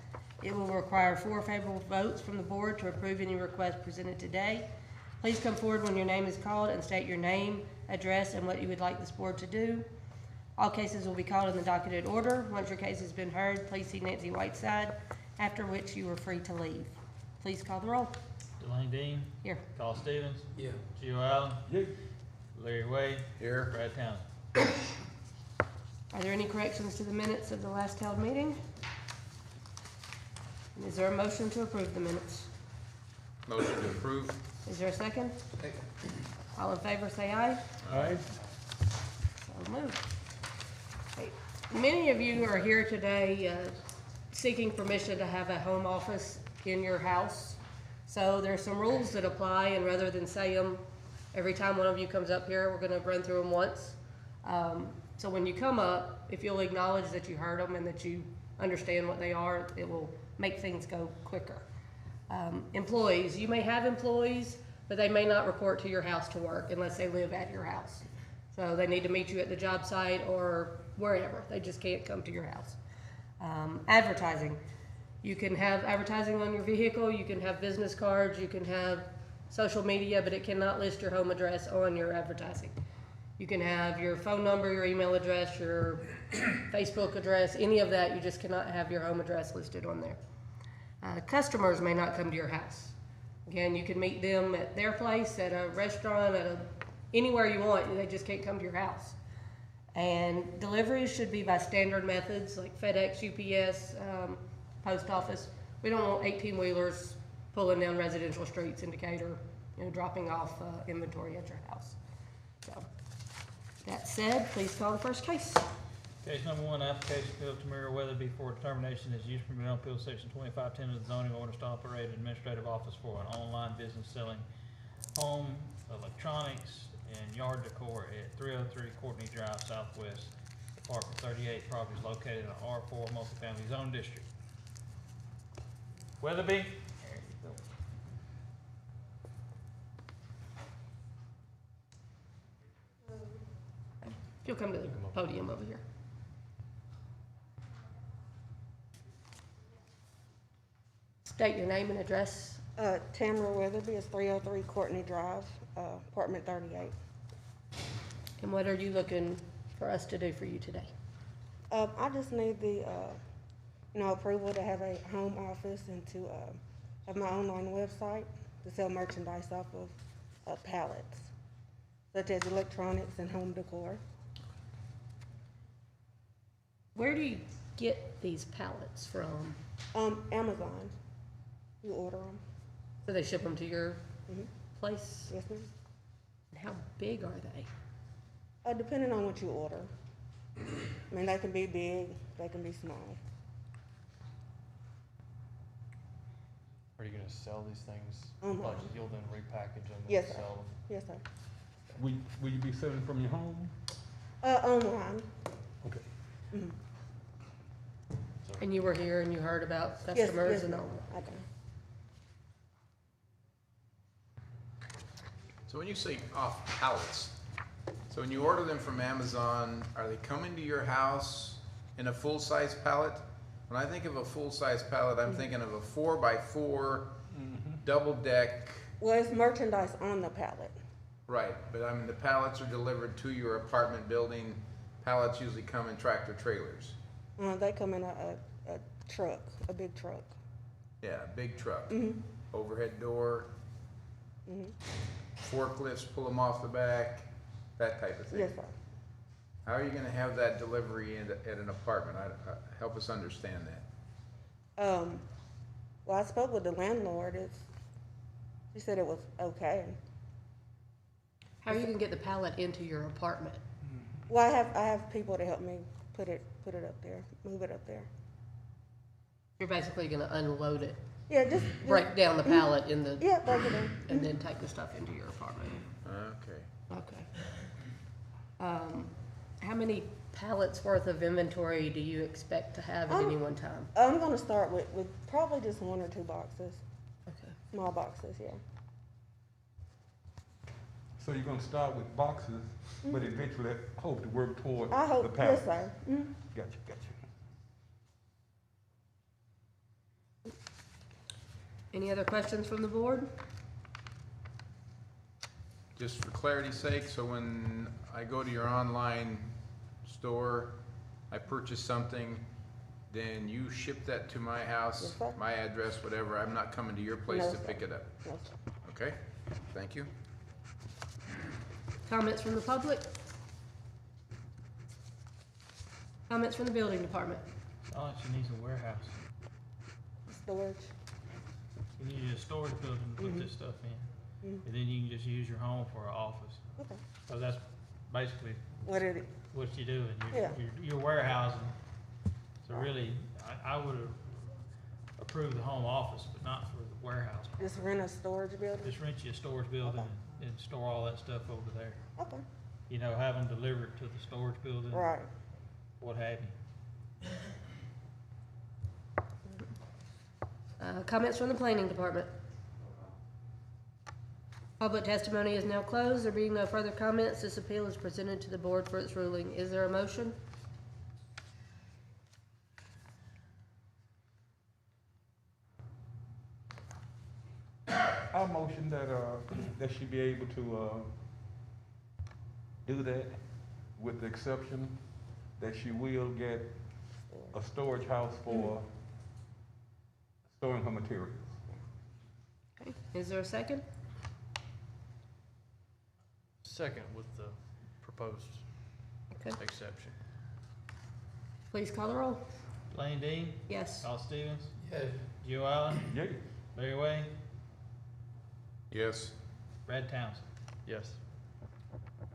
It will require 4 favorable votes from the board to approve any request presented today. Please come forward when your name is called and state your name, address, and what you would like this board to do. All cases will be called in the docketed order. Once your case has been heard, please see Nancy Whiteside, after which you are free to leave. Please call the roll. Delane Dean. Here. Carl Stevens. Yeah. Gio Allen. Larry Wade. Here. Brad Townsend. Are there any corrections to the minutes of the last held meeting? And is there a motion to approve the minutes? Motion to approve. Is there a second? All in favor, say aye. Aye. So moved. Okay. Many of you are here today seeking permission to have a home office in your house. So there's some rules that apply, and rather than say them every time one of you comes up here, we're gonna run through them once. So when you come up, if you'll acknowledge that you heard them and that you understand what they are, it will make things go quicker. Employees, you may have employees, but they may not report to your house to work unless they live at your house. So they need to meet you at the job site or wherever. They just can't come to your house. Advertising, you can have advertising on your vehicle, you can have business cards, you can have social media, but it cannot list your home address on your advertising. You can have your phone number, your email address, your Facebook address, any of that, you just cannot have your home address listed on there. Customers may not come to your house. Again, you can meet them at their place, at a restaurant, anywhere you want, they just can't come to your house. And deliveries should be by standard methods like FedEx, UPS, post office. We don't want 18-wheelers pulling down residential streets in Decatur, dropping off inventory at your house. So, that said, please call the first case. Case number 1, application appeal to Tamara Weatherby for determination as use permit on appeal section 2510 of the zoning ordinance to operate an administrative office for an online business selling home electronics and yard decor at 303 Courtney Drive Southwest, Apartment 38, properties located in an R4 multifamily zone district. Weatherby, there you go. If you'll come to the podium over here. State your name and address. Tamara Weatherby is 303 Courtney Drive, apartment 38. And what are you looking for us to do for you today? I just need the, approval to have a home office and to have my online website to sell merchandise off of pallets, such as electronics and home decor. Where do you get these pallets from? Amazon. You order them. So they ship them to your Mhm. place? Yes, ma'am. And how big are they? Depending on what you order. I mean, they can be big, they can be small. Are you gonna sell these things? Mhm. Like you'll then repackage them and Yes, sir. sell them? Yes, sir. Will you be selling from your home? Online. Okay. Mhm. And you were here and you heard about Yes, customers yes, and ma'am. all? Okay. So when you say off pallets, so when you order them from Amazon, are they coming to your house in a full-size pallet? When I think of a full-size pallet, I'm thinking of a 4x4 double deck. Well, it's merchandise on the pallet. Right, but I mean, the pallets are delivered to your apartment building. Pallets usually come in tractor trailers. They come in a truck, a big truck. Yeah, a big truck. Mhm. Overhead door, Mhm. forklifts pull them off the back, that type of thing. Yes, sir. How are you gonna have that delivery at an apartment? Help us understand that. Well, I spoke with the landlord. She said it was okay. How are you gonna get the pallet into your apartment? Well, I have people to help me put it up there, move it up there. You're basically gonna unload it, Yeah, just break down the pallet in the, Yeah, break it in. and then take the stuff into your apartment. Okay. Okay. How many pallets worth of inventory do you expect to have at any one time? I'm gonna start with probably just 1 or 2 boxes, Okay. small boxes, yeah. So you're gonna start with boxes, but eventually hope to work toward I the hope, pallets? yes, sir. Mhm. Gotcha. Any other questions from the board? Just for clarity's sake, so when I go to your online store, I purchase something, then you ship that to my house, Yes, sir. my address, whatever, I'm not coming to your place No, to sir. pick it up, No, sir. okay? Thank you. Comments from the public? Comments from the building department? All she needs a warehouse. Storage. You need a storage building to put this stuff in. And then you can just use your home for an office. Okay. So that's basically What it is. what you're doing. Yeah. You're warehousing. So really, I would approve the home office, but not for the warehouse. Just rent a storage building? Just rent you a storage building and store all that stuff over there. Okay. You know, have them deliver it to the storage building. Right. What have you. Comments from the planning department? Public testimony is now closed. There being no further comments, this appeal is presented to the board for its ruling. Is there a motion? I motion that she be able to, do that, with the exception that she will get a storage house for storing her materials. Okay. Is there a second? Second with the proposed Okay. exception. Please call the roll. Blaine Dean, Yes. Carl Stevens, Yes. Joe Allen, Yay. Larry Way, Yes. Brad Townsend. Yes.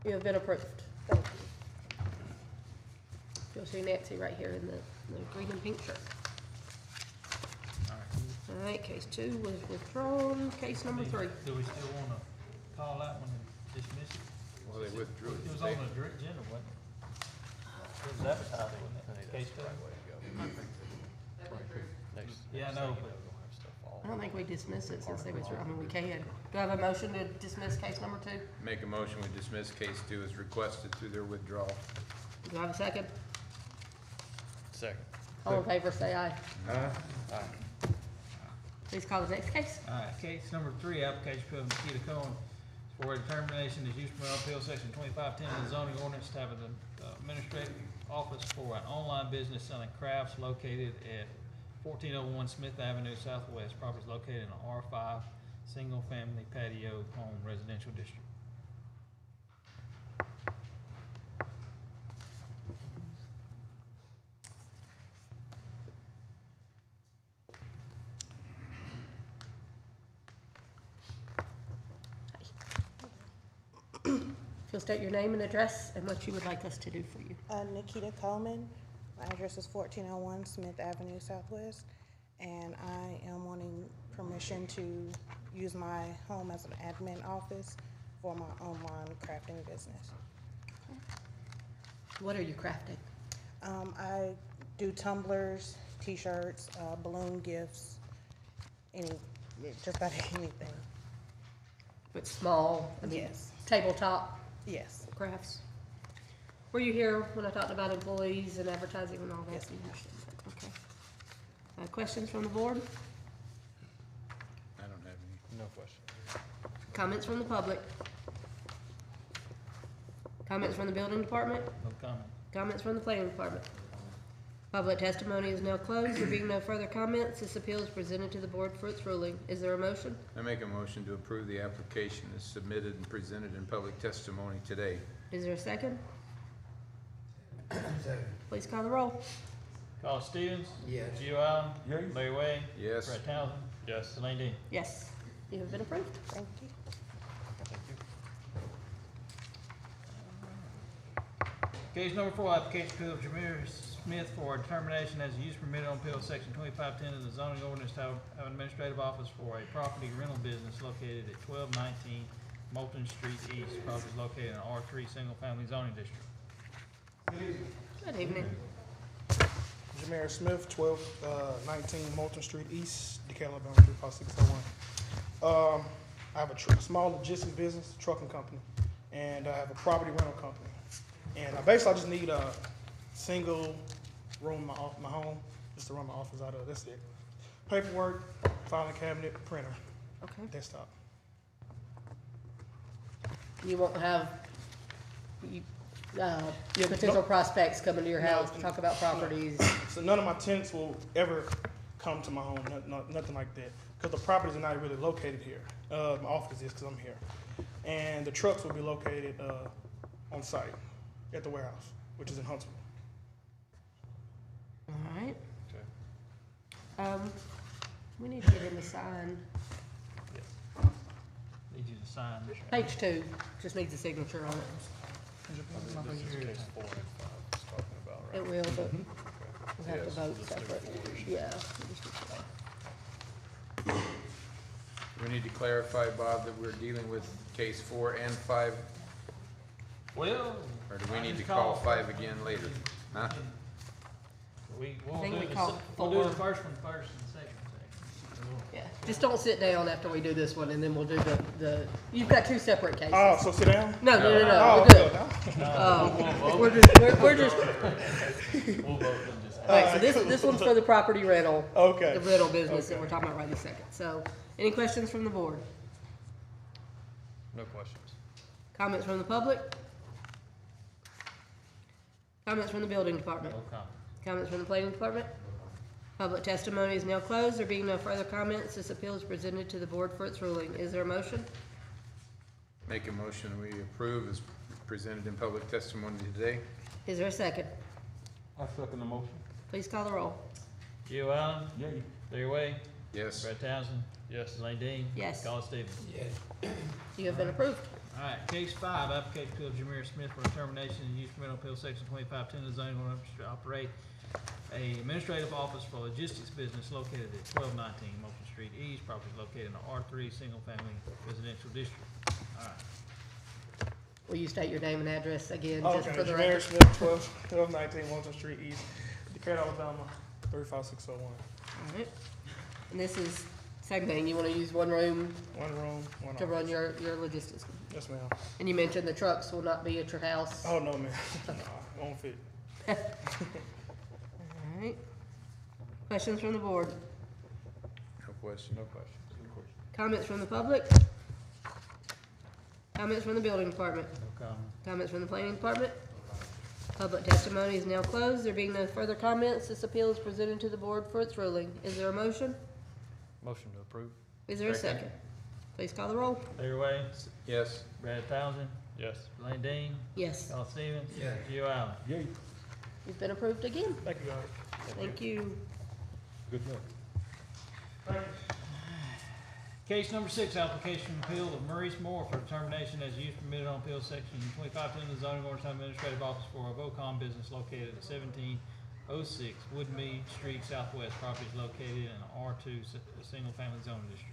You have been approved. Thank you. You'll see Nancy right here in the green and pink shirt. All right. All right, case 2 was withdrawn. Case number 3. Do we still wanna call that one and dismiss it? Well, they withdrew it It was today. on the agenda, wasn't it? It was advertised, I wasn't think it? that's Case the right two? way to go. That was approved. Next. Yeah, I next know, thing you but- we'll have stuff all I don't think we dismissed it since they withdrew. I mean, we can. Do I have a motion to dismiss case number 2? Make a motion, we dismiss case 2 as requested through their withdrawal. Do I have a second? Second. All in favor, say aye. Aye. Please call the next case. All right, case number 3, application of Nikita Cohen for a determination as use permit appeal section 2510 of the zoning ordinance to have an administrative office for an online business selling crafts located at 1401 Smith Avenue Southwest. Property is located in an R5 single-family patio home residential district. If you'll state your name and address and what you would like us to do for you. Nikita Coleman. My address is 1401 Smith Avenue Southwest, and I am wanting permission to use my home as an admin office for my online crafting business. What are you crafting? I do tumblers, t-shirts, balloon gifts, just about anything. It's small? I mean, Yes. Tabletop Yes. crafts? Were you here when I talked about employees and advertising and all that? Yes. You understand that. Okay. Questions from the board? I don't have any. No question. Comments from the public? Comments from the building department? No comment. Comments from the planning department? Public testimony is now closed. There being no further comments, this appeal is presented to the board for its ruling. Is there a motion? I make a motion to approve the application as submitted and presented in public testimony today. Is there a second? Second. Please call the roll. Carl Stevens, Yes. Joe Allen, Yay. Larry Way, Yes. Brad Townsend, Yes. Blaine Dean. Yes, you have been approved. Thank you. Case number 4, application of Jameer Smith for a determination as a use permitted on appeal section 2510 of the zoning ordinance to have an administrative office for a property rental business located at 1219 Moulton Street East. Property is located in an R3 single-family zoning district. Good evening. Jameer Smith, 1219 Moulton Street East, Decatur, Alabama, 35601. I have a small logistics business, trucking company, and I have a property rental company. And I just need a single room in my home, just to run my office out of. That's it. Paperwork, filing cabinet, printer, Okay. desktop. You won't have, your potential prospects coming to your No, house to talk about properties? So none of my tenants will ever come to my home, nothing like that, because the properties are not really located here. My office is, because I'm here. And the trucks will be located on site at the warehouse, which is in Huntsville. All right. Okay. We need to get him to sign. Need you to sign this. Page 2, just needs a signature on it. This is case 4 and 5 it's talking about, right? It will, but we'll have to Yes, vote we'll just do separate. 4. Yeah. We need to clarify, Bob, that we're dealing with case 4 and 5, Well. or do we I need to just call called. 5 again later? Huh? We'll think do we the called we'll do the 4. first one first and the second second. Yeah, just don't sit down after we do this one, and then we'll do the, you've got 2 separate cases. Oh, so sit down? No, Oh, we're good. okay. We're just, We'll vote and just. wait, so this one's for the property rental. Okay. The rental business that Okay. we're talking about right this second. So, any questions from the board? No questions. Comments from the public? Comments from the building department? No comment. Comments from the planning department? Public testimony is now closed. There being no further comments, this appeal is presented to the board for its ruling. Is there a motion? Make a motion we approve as presented in public testimony today. Is there a second? I second the motion. Please call the roll. Gio Allen, Yay. Larry Way, Yes. Brad Townsend, Yes. Lane Dean. Yes. Colin Stevens. You have been approved. All right, case 5, application to Jameer Smith for termination and use permit on appeal section 2510 of the zoning ordinance to operate a administrative office for logistics business located at 1219 Moulton Street East, property located in the R3 Single Family Residential District. All right. Will you state your name and address again, just Okay, for the Jameer record? Smith, 1219 Moulton Street East, Decatur, Alabama, 35601. All right. And this is, same thing, you want to use one room One room, one to run office. your logistics. Yes, ma'am. And you mentioned the trucks will not be at your house. Oh, no, man. Nah, won't fit. All right. Questions from the board? No question. No questions. Comments from the public? Comments from the building department? No comment. Comments from the planning department? Public testimony is now closed. There being no further comments, this appeal is presented to the board for its ruling. Is there a motion? Motion to approve? Is there a Second. second? Please call the roll. Larry Way, Yes. Brad Townsend, Yes. Lane Dean, Yes, Colin Stevens. Gio Allen. Yay. you've been approved again. Thank you, guys. Thank you. Good luck. Case number 6, application appeal of Maurice Moore for determination as use permitted on appeal section 2510 of the zoning ordinance administrative office for a VOCOM business located at 1706 Woodmead Street Southwest. Property is located in an R2 single family zoning district.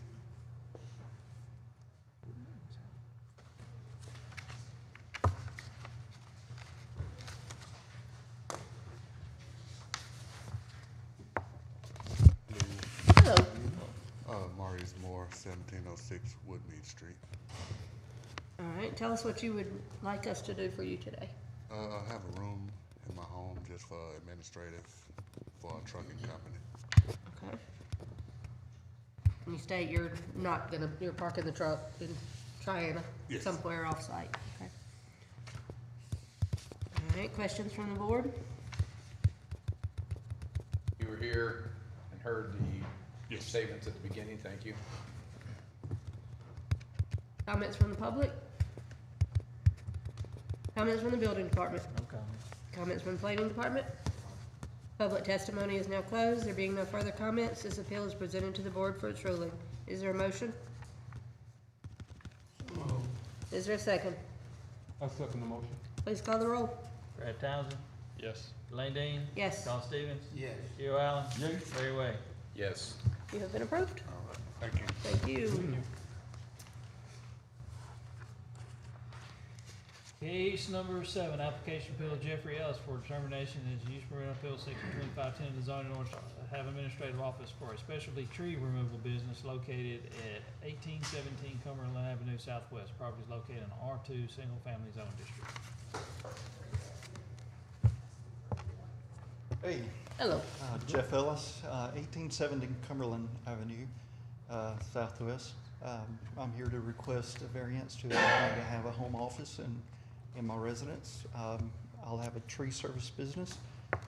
Hello. Maurice Moore, 1706 Woodmead Street. All right, tell us what you would like us to do for you today. I have a room in my home just for administrative for a trucking company. Okay. And you state you're not gonna, you're parking the truck in Triana, Yes. somewhere off-site, okay? All right, questions from the board? You were here and heard the statements at the beginning. Thank you. Comments from the public? Comments from the building department? No comment. Comments from the planning department? Public testimony is now closed. There being no further comments, this appeal is presented to the board for its ruling. Is there a motion? Is there a second? I second the motion. Please call the roll. Brad Townsend, Yes. Lane Dean, Yes, Colin Stevens, Yes. Gio Allen, Yay. Larry Way. Yes. you have been approved. All right, thank you. Thank you. Case number 7, application appeal of Jeffrey Ellis for determination as use permit appeal section 2510 of the zoning ordinance to have administrative office for a specialty tree removal business located at 1817 Cumberland Avenue Southwest. Property is located in R2 Single Family Zone District. Hey, Hello. Jeff Ellis, 1870 Cumberland Avenue, Southwest. I'm here to request a variance to allow me to have a home office in my residence. I'll have a tree service business,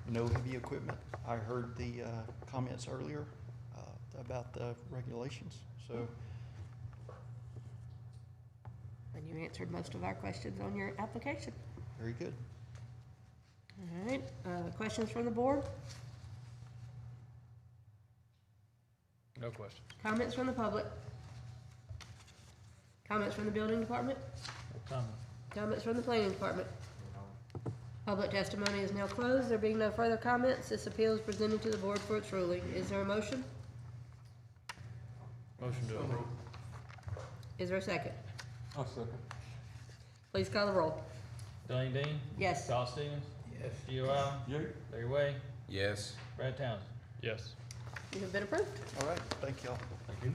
no heavy equipment. I heard the comments earlier about the regulations, so. And you answered most of our questions on your application. Very good. All right, questions from the board? No questions. Comments from the public? Comments from the building department? No comment. Comments from the planning department? Public testimony is now closed. There being no further comments, this appeal is presented to the board for its ruling. Is there a motion? Motion to approve. Is there a second? I'll second. Please call the roll. Diane Dean? Yes. Charles Stevens? Yes. Gio Allen? Yay. Larry Way? Yes. Brad Townsend? Yes. You have been approved. All right, thank y'all. Thank you.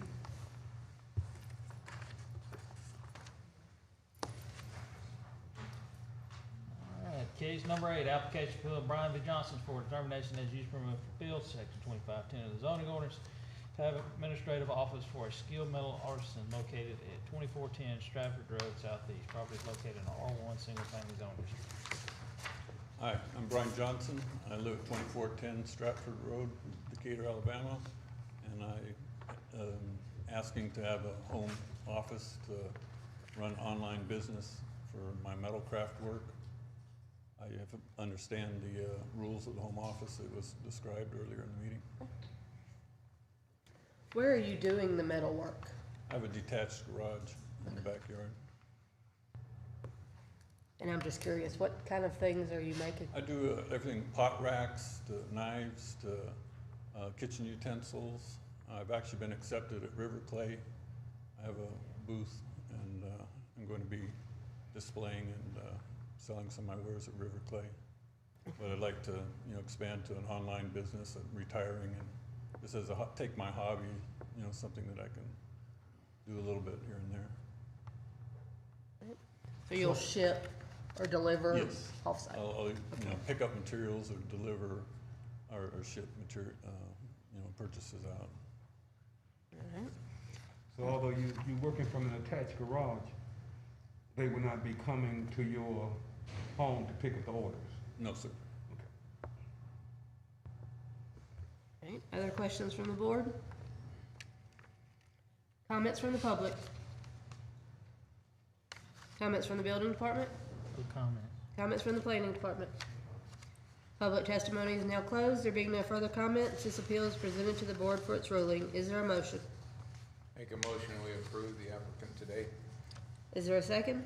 Alright, case number 8, application appeal of Brian V. Johnson for determination as use permit for field, section 2510 of the zoning ordinance to have administrative office for a skilled metal artisan located at 2410 Stratford Road Southeast. Property is located in R1 Single Family Zone District. Hi, I'm Brian Johnson. I live at 2410 Stratford Road, Decatur, Alabama, and I am asking to have a home office to run online business for my metal craft work. I understand the rules of the home office that was described earlier in the meeting. Where are you doing the metal work? I have a detached garage in the backyard. And I'm just curious, what kind of things are you making? I do everything, pot racks to knives to kitchen utensils. I've actually been accepted at River Clay. I have a booth, and I'm going to be displaying and selling some of my wares at River Clay. But I'd like to, expand to an online business. I'm retiring, and just as take my hobby, something that I can do a little bit here and there. So you'll ship or deliver Yes. off-site? I'll pick up materials or deliver or ship material, purchases out. All right. So although you're working from an attached garage, they will not be coming to your home to pick up the orders? No, sir. All right, other questions from the board? Comments from the public? Comments from the building department? No comment. Comments from the planning department? Public testimony is now closed. There being no further comments, this appeal is presented to the board for its ruling. Is there a motion? Make a motion, we approve the applicant today. Is there a second?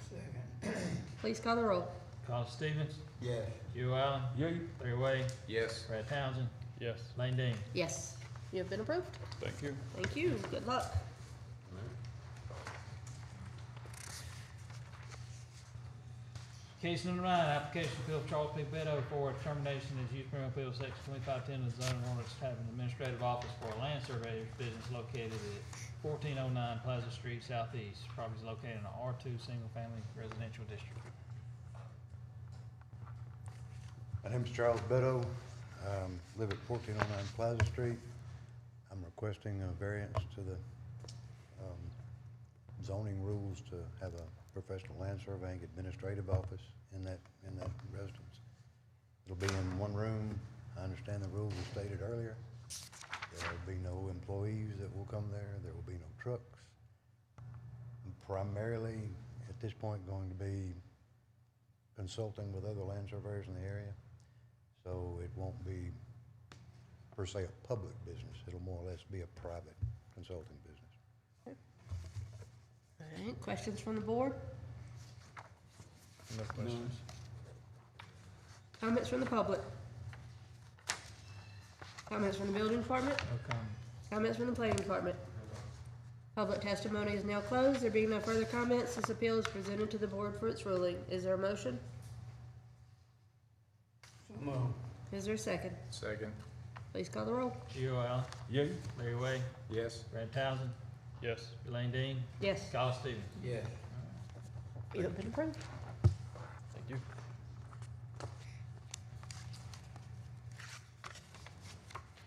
Second. Please call the roll. Carl Stevens? Yes. Gio Allen? Yay. Larry Way? Yes. Brad Townsend? Yes. Lane Dean? Yes, you have been approved. Thank you. Thank you. Good luck. Case number 9, application appeal of Charles P. Beto for determination as use permit appeal section 2510 of the zoning ordinance to have an administrative office for a land surveyor's business located at 1409 Plaza Street Southeast. Property is located in an R2 Single Family Residential District. My name is Charles Beto. Live at 1409 Plaza Street. I'm requesting a variance to the zoning rules to have a professional land surveying administrative office in that residence. It'll be in one room. I understand the rules were stated earlier. There will be no employees that will come there. There will be no trucks. I'm primarily, at this point, going to be consulting with other land surveyors in the area. So it won't be per se a public business. It'll more or less be a private consulting business. All right, questions from the board? No questions. Comments from the public? Comments from the building department? No comment. Comments from the planning department? Public testimony is now closed. There being no further comments, this appeal is presented to the board for its ruling. Is there a motion? So moved. Is there a second? Second. Please call the roll. Gio Allen, Yeah. Larry Way, Yes. Brad Townsend, Yes. Elaine Dean, Yes. Kyle Stevens. Yes. You have been approved. Thank you.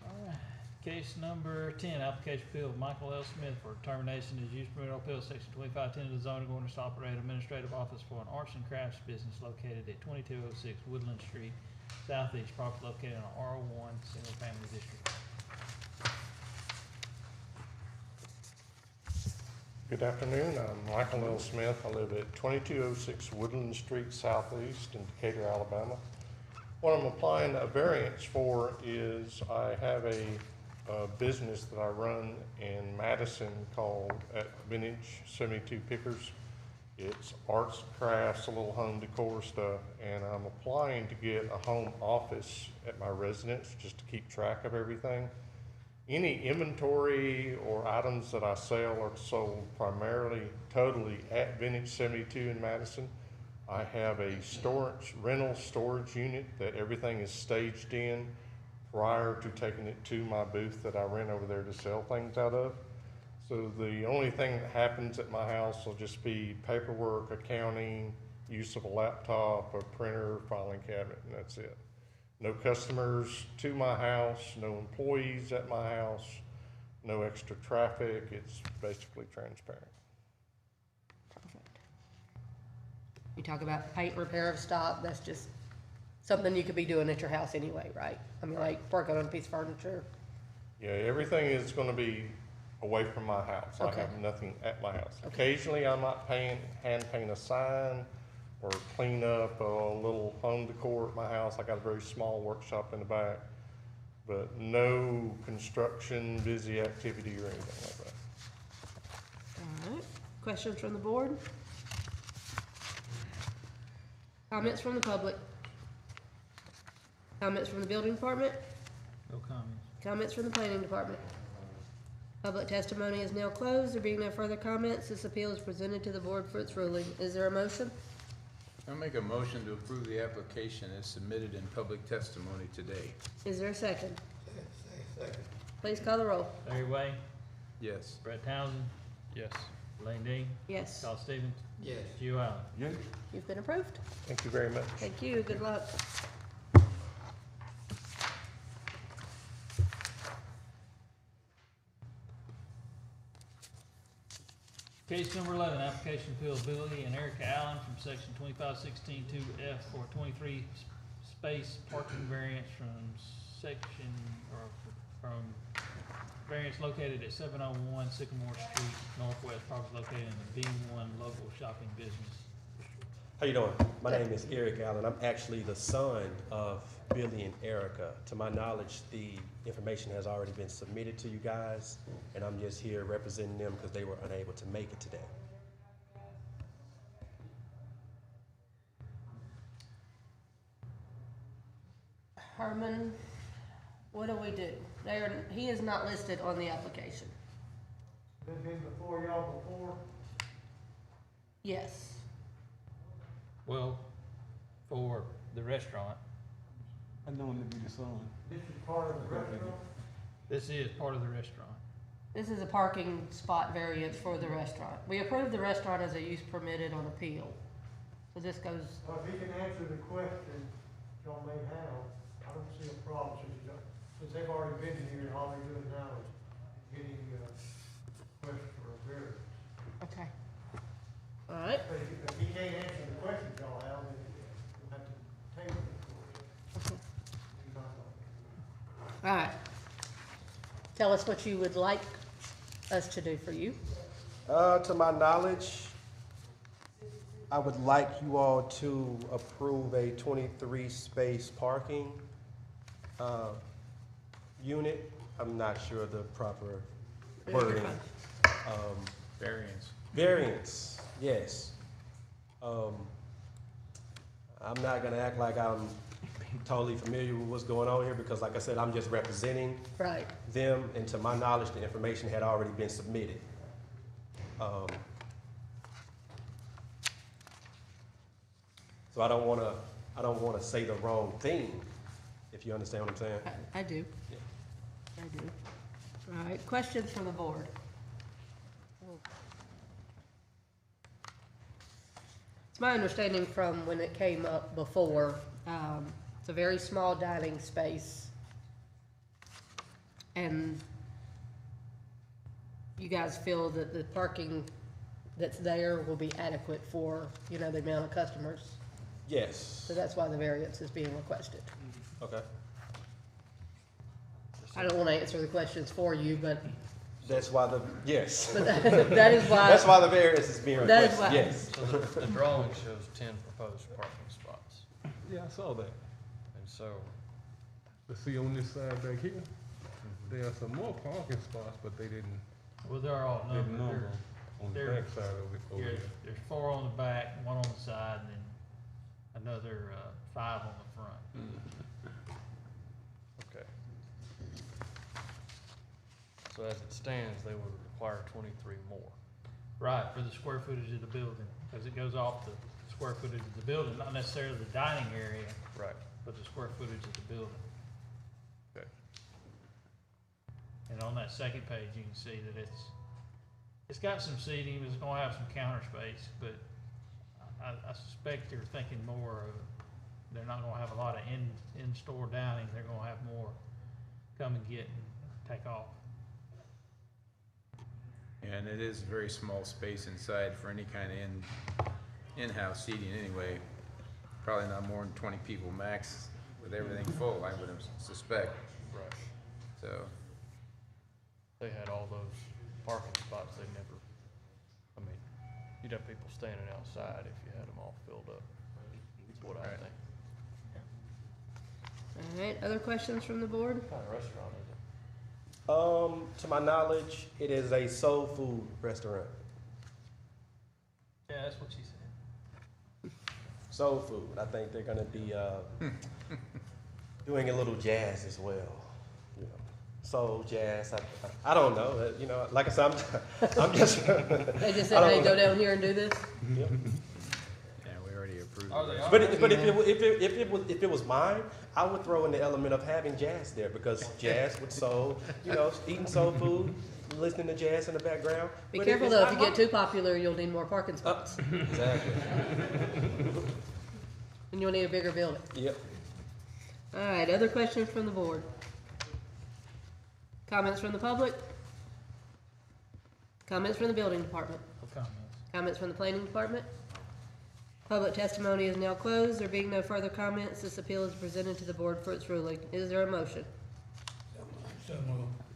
Alright. Case number 10, application appeal of Michael L. Smith for termination of use permit on appeal section 2510 of the zoning ordinance to operate administrative office for an arts and crafts business located at 2206 Woodland Street, Southeast, property located in an R1 single family district. Good afternoon, I'm Michael L. Smith. I live at 2206 Woodland Street Southeast in Decatur, Alabama. What I'm applying a variance for is I have a business that I run in Madison called Vintage 72 Pickers. It's arts, crafts, a little home decor stuff, and I'm applying to get a home office at my residence just to keep track of everything. Any inventory or items that I sell are sold primarily, totally at Vintage 72 in Madison. I have a rental storage unit that everything is staged in prior to taking it to my booth that I rent over there to sell things out of. So the only thing that happens at my house will just be paperwork, accounting, use of a laptop, a printer, filing cabinet, and that's it. No customers to my house, no employees at my house, no extra traffic. It's basically transparent. Perfect. You talk about paint repair of stock, that's just something you could be doing at your house anyway, right? I mean, like working on a piece of furniture. Yeah, everything is gonna be away from my house. Okay. I have nothing at my house. Okay. Occasionally, I might hand paint a sign or clean up a little home decor at my house. I got a very small workshop in the back, but no construction, busy activity or anything like that. All right. Questions from the board? Comments from the public? Comments from the building department? No comments. Comments from the planning department? Public testimony is now closed. There being no further comments, this appeal is presented to the board for its ruling. Is there a motion? I'll make a motion to approve the application as submitted in public testimony today. Is there a second? Second. Please call the roll. Larry Way, Yes. Brad Townsend, Yes. Elaine Dean, Yes. Kyle Stevens, Yes. Gio Allen. Yeah. You've been approved. Thank you very much. Thank you. Good luck. Case number 11, application appeal of Billy and Erica Allen from section 25162F for 23 space parking variance from section, or from variance located at 701 Sycamore Street Northwest, property located in the B1 local shopping business. How you doing? My name is Eric Allen. I'm actually the son of Billy and Erica. To my knowledge, the information has already been submitted to you guys, and I'm just here representing them because they were unable to make it today. Herman, what do we do? He is not listed on the application. Been before y'all before? Yes. Well, for the restaurant, I know him to be the son. This is part of the restaurant? this is part of the restaurant. This is a parking spot variance for the restaurant. We approved the restaurant as a use permitted on appeal. So this goes, Well, if he can answer the question y'all may have, I don't see a problem since they've already been here and all they're doing now is getting, request for a variance. okay. All right. But if he can't answer the questions y'all have, then we'll have to table it for you. He's not gonna- All right. Tell us what you would like us to do for you. To my knowledge, I would like you all to approve a 23 space parking unit. I'm not sure the proper wording. Variance. Variance, yes. I'm not gonna act like I'm totally familiar with what's going on here because like I said, I'm just representing Right. them, and to my knowledge, the information had already been submitted. So I don't wanna say the wrong thing, if you understand what I'm saying. I do. I do. All right, questions from the board? It's my understanding from when it came up before, it's a very small dining space. And you guys feel that the parking that's there will be adequate for, the amount of customers? Yes. So that's why the variance is being requested. Okay. I don't want to answer the questions for you, but That's why yes. But that is why. That's why the variance is being That is requested, why. yes. So the drawing shows 10 proposed parking spots. Yeah, I saw that. And so, But see, on this side back here, there are some more parking spots, but they didn't, Well, they're all didn't numbered. number on the they're- back side of it over There's, there. there's 4 on the back, 1 on the side, and then another 5 on the front. okay. So as it stands, they would require 23 more. Right, for the square footage of the building, because it goes off the square footage of the building, not necessarily the dining area, Right. but the square footage of the building. Okay. And on that second page, you can see that it's got some seating, it's gonna have some counter space, but I suspect you're thinking more of, they're not gonna have a lot of in-store dining, they're gonna have more come and get and take off. And it is a very small space inside for any kind of in-house seating anyway. Probably not more than 20 people max with everything full, I would suspect. Right. So, They had all those parking spots, they never, I mean, you'd have people standing outside if you had them all filled up. That's what I Right. think. All right, other questions from the board? What kind of restaurant is it? To my knowledge, it is a soul food restaurant. Yeah, that's what she said. Soul food. I think they're gonna be doing a little jazz as well. You know, soul jazz. I don't know. You know, like I said, I'm just. They just said, hey, go down here and do this? Yep. yeah, we already approved Are they it. all- But if it was mine, I would throw in the element of having jazz there because jazz with soul. You know, eating soul food, listening to jazz in the background. Be But careful it's though, not if you get mine- too popular, you'll need more parking spots. Exactly. And you'll need a bigger building. Yep. All right, other questions from the board? Comments from the public? Comments from the building department? No comments. Comments from the planning department? Public testimony is now closed. There being no further comments, this appeal is presented to the board for its ruling. Is there a motion?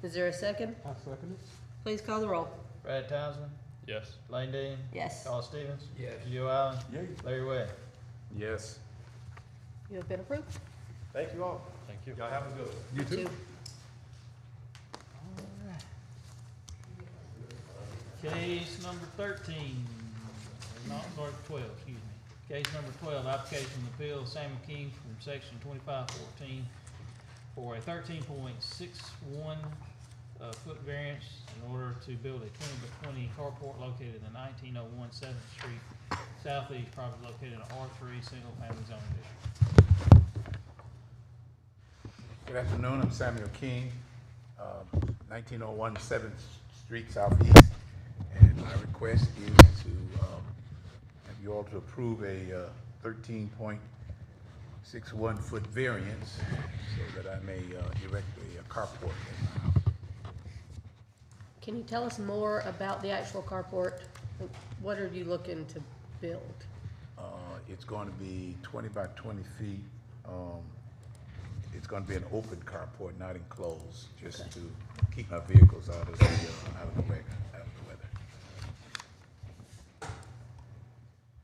Is there a second? I second it. Please call the roll. Brad Townsend, Yes. Lane Dean, Yes. Carl Stevens, Yes. Joe Allen, Yay. Larry Webb. Yes. You have been approved. Thank you all. Thank you. Y'all have a good one. You too. Case number 13, not, sorry, 12, excuse me. Case number 12, application of appeal Samuel King from section 2514 for a 13.61 foot variance in order to build a 20 by 20 carport located in the 1901 7th Street Southeast, property located in R3 Single Family Zone District. Good afternoon, I'm Samuel King, 1901 7th Street Southeast, and my request is to have you all to approve a 13.61 foot variance so that I may erect a carport in my house. Can you tell us more about the actual carport? What are you looking to build? It's going to be 20 by 20 feet. It's going to be an open carport, not enclosed, just to keep my vehicles out of the weather.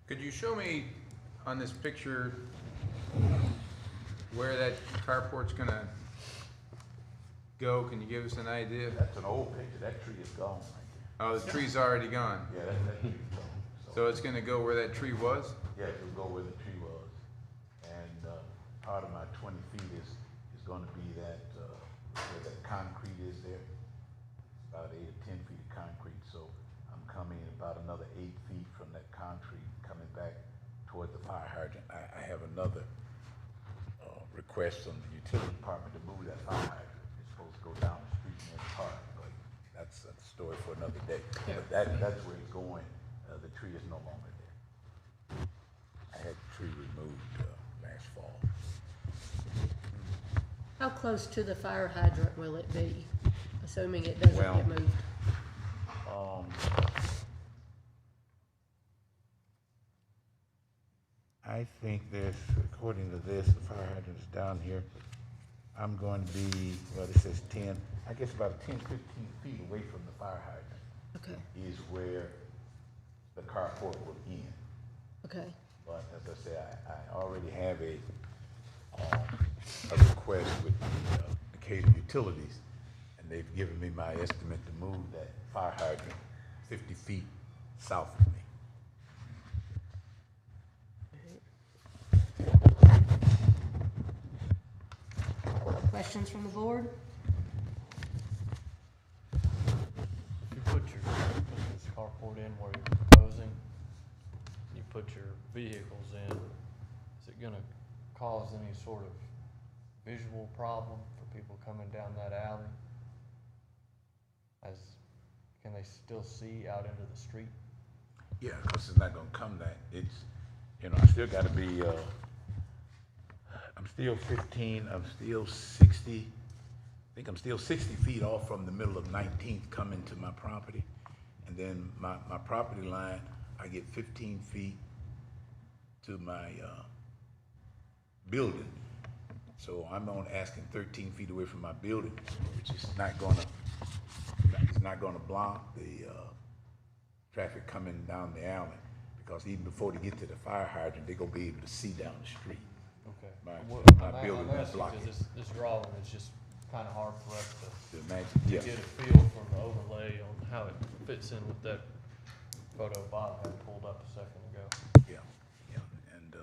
Could you show me on this picture where that carport's gonna go? Can you give us an idea? That's an old picture. That tree is gone right Oh, the tree's already gone. there. Yeah, that tree is gone. So it's gonna go where that tree was? Yeah, it'll go where the tree was. And part of my 20 feet is going to be that, where that concrete is there. About 8 or 10 feet of concrete, so I'm coming about another 8 feet from that concrete coming back toward the fire hydrant. I have another request from the utility department to move that fire hydrant. It's supposed to go down the street near the park, but that's a story for another day. But that's where it's going. The tree is no longer there. I had the tree removed last fall. How close to the fire hydrant will it be, assuming it doesn't Well, get moved? I think there's, according to this, the fire hydrant is down here. I'm going to be, well, it says 10, I guess about 10, 15 feet away from the fire hydrant. Okay. Is where the carport will end. Okay. But as I say, I already have a request with the Decatur Utilities, and they've given me my estimate to move that fire hydrant 50 feet south of me. Questions from the board? If you put this carport in where you're proposing, you put your vehicles in, is it gonna cause any sort of visual problem for people coming down that alley? Can they still see out into the street? Yeah, because it's not gonna come that, it's, you know, I still gotta be, I'm still 15, I'm still 60, I think I'm still 60 feet off from the middle of 19th coming to my property. And then my property line, I get 15 feet to my building. So I'm only asking 13 feet away from my building, which is not gonna block the traffic coming down the alley. Because even before they get to the fire hydrant, they're gonna be able to see down the street. Okay. My building I'm is asking blocking. because this drawing is just kind of hard for us to Yeah. get a feel from the overlay on how it fits in with that photo Bob had pulled up a second ago. Yeah, yeah, and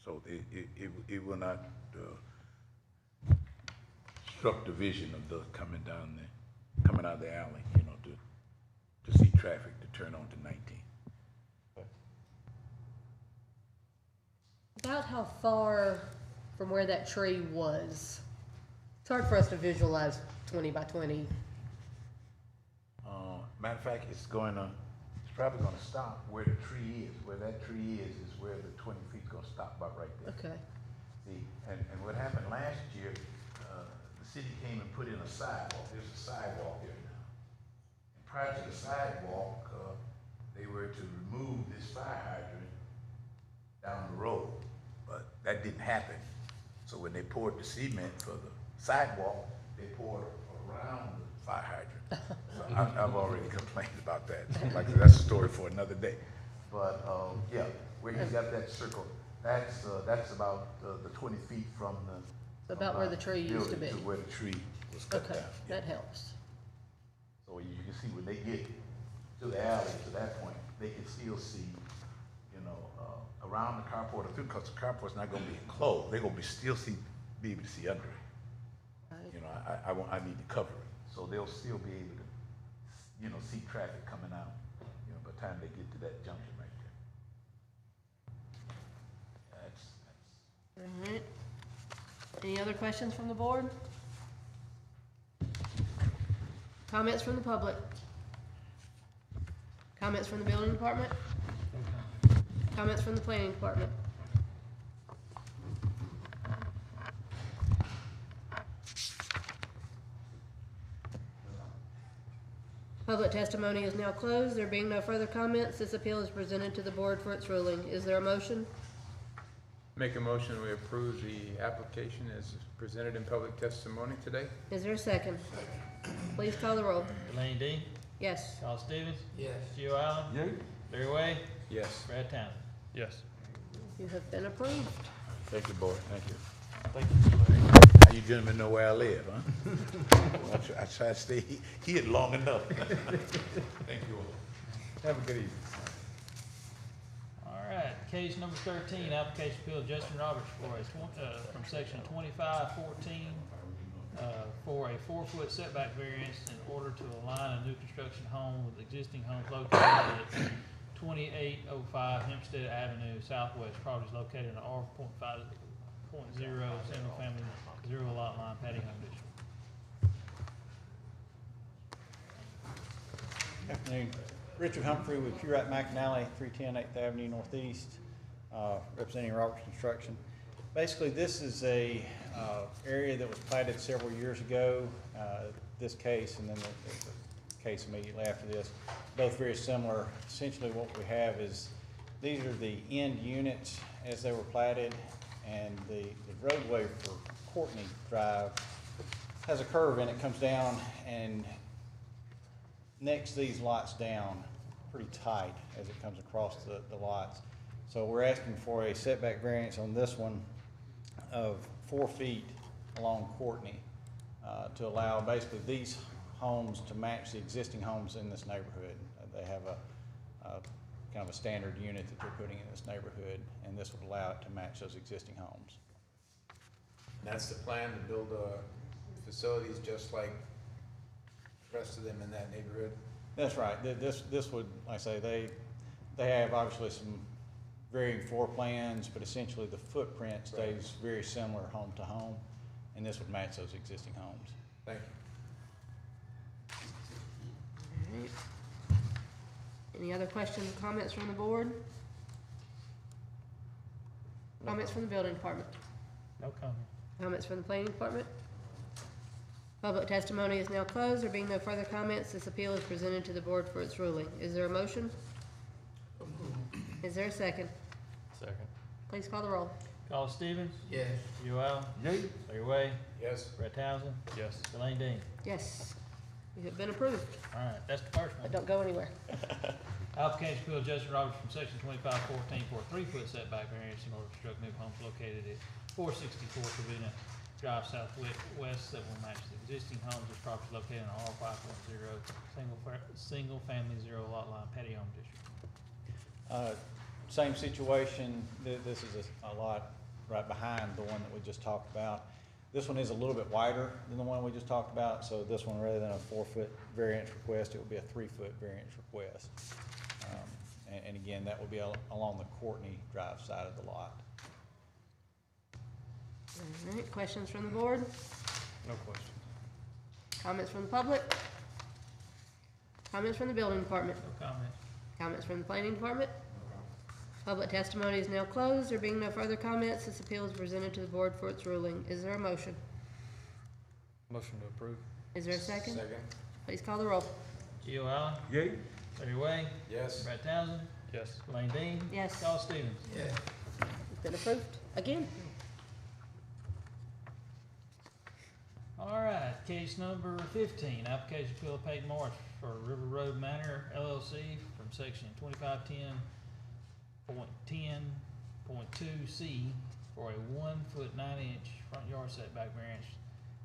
so it will not obstruct the vision of the coming out of the alley, you know, to see traffic to turn on to 19. About how far from where that tree was? It's hard for us to visualize 20 by 20. Matter of fact, it's probably gonna stop where the tree is. Where that tree is where the 20 feet's gonna stop about right there. Okay. See, and what happened last year, the city came and put in a sidewalk. There's a sidewalk there now. And prior to the sidewalk, they were to remove this fire hydrant down the road, but that didn't happen. So when they poured the cement for the sidewalk, they poured around the fire hydrant. So I've already complained about that. Like, that's a story for another day. But yeah, where he's got that circle, that's about the 20 feet from the About where the tree used to be. building to where the tree was cut Okay, down. Yeah. that helps. So you can see when they get to the alley, to that point, they can still see, you know, around the carport, because the carport's not gonna be enclosed, they're gonna be able to see under it. Right. You know, I need to cover it, so they'll still be able to, you know, see traffic coming out, you know, by the time they get to that junction right there. All right. Any other questions from the board? Comments from the public? Comments from the building department? Comments from the planning department? Public testimony is now closed. There being no further comments, this appeal is presented to the board for its ruling. Is there a motion? Make a motion, we approve the application as presented in public testimony today. Is there a second? Please call the roll. Elaine Dean, Yes. Charles Stevens, Yes. Gio Allen, Yeah. Barry Way, Yes. Brad Townsend. Yes. You have been approved. Thank you, board, thank you. Thank you. Now you gentlemen know where I live, huh? I try to stay here long enough. Thank you all. Have a good evening. All right, case number 13, application appeal Justin Roberts for from section 2514 for a 4-foot setback variance in order to align a new construction home with existing homes located at 2805 Hempstead Avenue Southwest. Property is located in the R.5.0 single family 0 lot line patio home district. Afternoon. Richard Humphrey with Curate McAnally, 310 8th Avenue Northeast, representing Roberts Construction. Basically, this is a area that was platted several years ago. This case and then the case immediately after this, both very similar. Essentially what we have is these are the end units as they were platted, and the roadway for Courtney Drive has a curve and it comes down and next these lots down pretty tight as it comes across the lots. So we're asking for a setback variance on this one of 4 feet along Courtney to allow basically these homes to match the existing homes in this neighborhood. They have a kind of a standard unit that they're putting in this neighborhood, and this would allow it to match those existing homes. And that's the plan, to build facilities just like the rest of them in that neighborhood? That's right. This would, like I say, they have obviously some varying floor plans, but essentially the footprint stays very similar home to home, and this would match those existing homes. Thank you. All right. Any other questions or comments from the board? Comments from the building department? No comment. Comments from the planning department? Public testimony is now closed. There being no further comments, this appeal is presented to the board for its ruling. Is there a motion? Is there a second? Second. Please call the roll. Carl Stevens? Yes. You Allen? Yay. Larry Way? Yes. Brett Townsend? Yes. Elaine Dean? Yes. You have been approved. All right, that's the first one. But don't go anywhere. Application to appeal Justin Roberts from section 2514 for a 3-foot setback variance in order to construct new homes located at 464 Covina Drive Southwest that will match the existing homes. This property is located in the R.5.0 single family 0 lot line patio home district. Same situation. This is a lot right behind the one that we just talked about. This one is a little bit wider than the one we just talked about, so this one, rather than a 4-foot variance request, it would be a 3-foot variance request. And again, that would be along the Courtney Drive side of the lot. All right, questions from the board? No questions. Comments from the public? Comments from the building department? No comment. Comments from the planning department? Public testimony is now closed. There being no further comments, this appeal is presented to the board for its ruling. Is there a motion? Motion to approve. Is there a second? Second. Please call the roll. Gio Allen? Yay. Larry Way? Yes. Brett Townsend? Yes. Elaine Dean? Yes. Carl Stevens? Yes. It's been approved. Again. All right, case number 15, application to appeal paid March for River Road Manor LLC from section 2510.10.2C for a 1-foot 9-inch front yard setback variance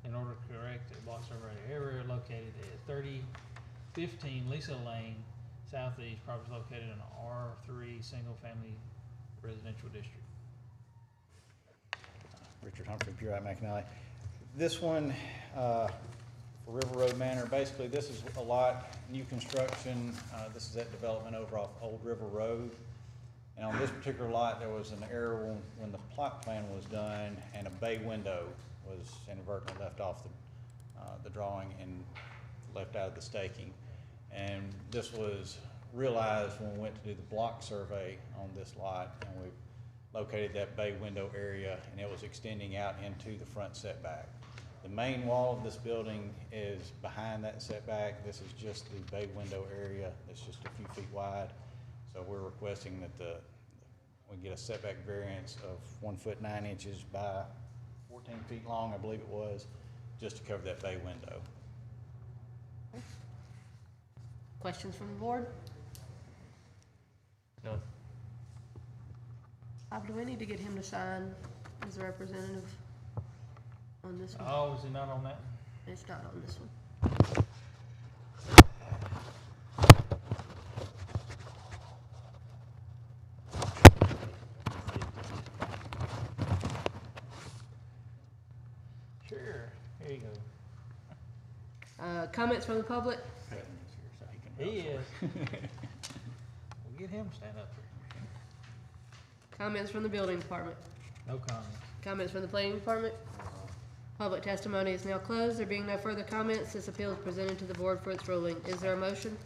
in order to correct a block survey area located at 3015 Lisa Lane Southeast. Property is located in an R3 single-family residential district. Richard Humphrey, Curate McAnally. This one, for River Road Manor, basically this is a lot, new construction. This is that development over off Old River Road. And on this particular lot, there was an error when the plot plan was done, and a bay window was inadvertently left off the drawing and left out of the staking. And this was realized when we went to do the block survey on this lot, and we located that bay window area, and it was extending out into the front setback. The main wall of this building is behind that setback. This is just the bay window area that's just a few feet wide. So we're requesting that we get a setback variance of 1 foot 9 inches by 14 feet long, I believe it was, just to cover that bay window. Questions from the board? None. Do we need to get him to sign as a representative on this one? Oh, is he not on that? It's not on this one. Sure, here you go. Comments from the public? He is. We'll get him to stand up here. Comments from the building department? No comments. Comments from the planning department? Public testimony is now closed. There being no further comments, this appeal is presented to the board for its ruling. Is there a motion?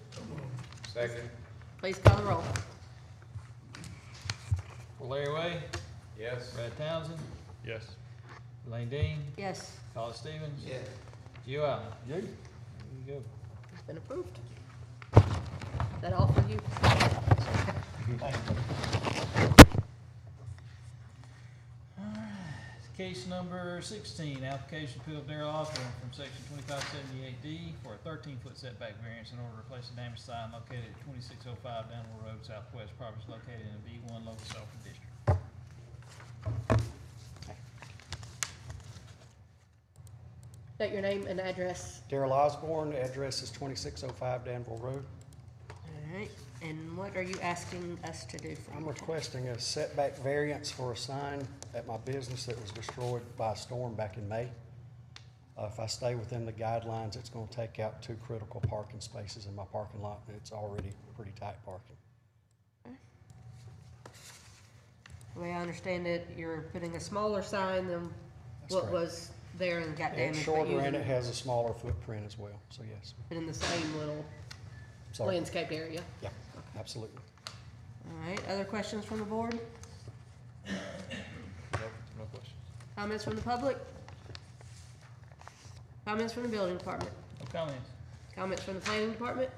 Second. Please call the roll. Larry Way, Yes. Brad Townsend, Yes. Elaine Dean, Yes, Colin Stevens. Yes. Gio Allen. Yay. There you go. it's been approved. Is that all for you? Case number 16, application appeal of Darrell Osborne from section 2578D for a 13-foot setback variance in order to replace a damaged sign located at 2605 Danville Road Southwest. Property is located in the B1 local Sulphur District. State your name and address. Darrell Osborne, address is 2605 Danville Road. All right, and what are you asking us to do for I'm you? requesting a setback variance for a sign at my business that was destroyed by a storm back in May. If I stay within the guidelines, it's going to take out 2 critical parking spaces in my parking lot, and it's already pretty tight parking. The way I understand it, you're putting a smaller sign than That's what correct. was there and got damaged. It's but shorter and using- it has a smaller footprint as well, so yes. But in the same little Sorry. landscaped area. Yeah, absolutely. All right, other questions from the board? No questions. Comments from the public? Comments from the building department? No comments. Comments from the planning department?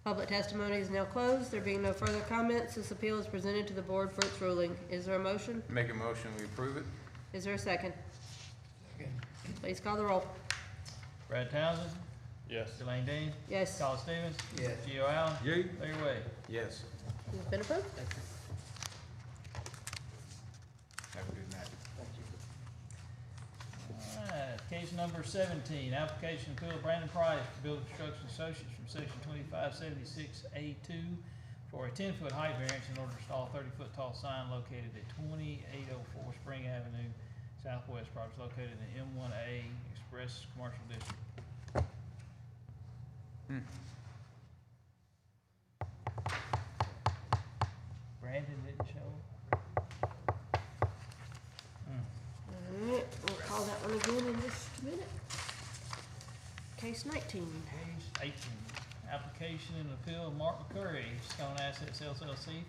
Public testimony is now closed. There being no further comments, this appeal is presented to the board for its ruling. Is there a motion? Make a motion, we approve it? Is there a second? Please call the roll. Brad Townsend, Yes. Elaine Dean, Yes, Colin Stevens, Yes. Gio Allen, Yay. Larry Way. Yes. it's been approved. Never do that. Alright, case number 17, application appeal of Brandon Price to Building Construction Associates from section 2576A2 for a 10-foot height variance in order to install a 30-foot tall sign located at 2804 Spring Avenue Southwest. Property is located in the M1A Express Commercial District. Brandon didn't show. All right, we'll call that one again in just a minute. Case 19. Case 18, application and appeal of Mark McCurry, Stone Assets LLC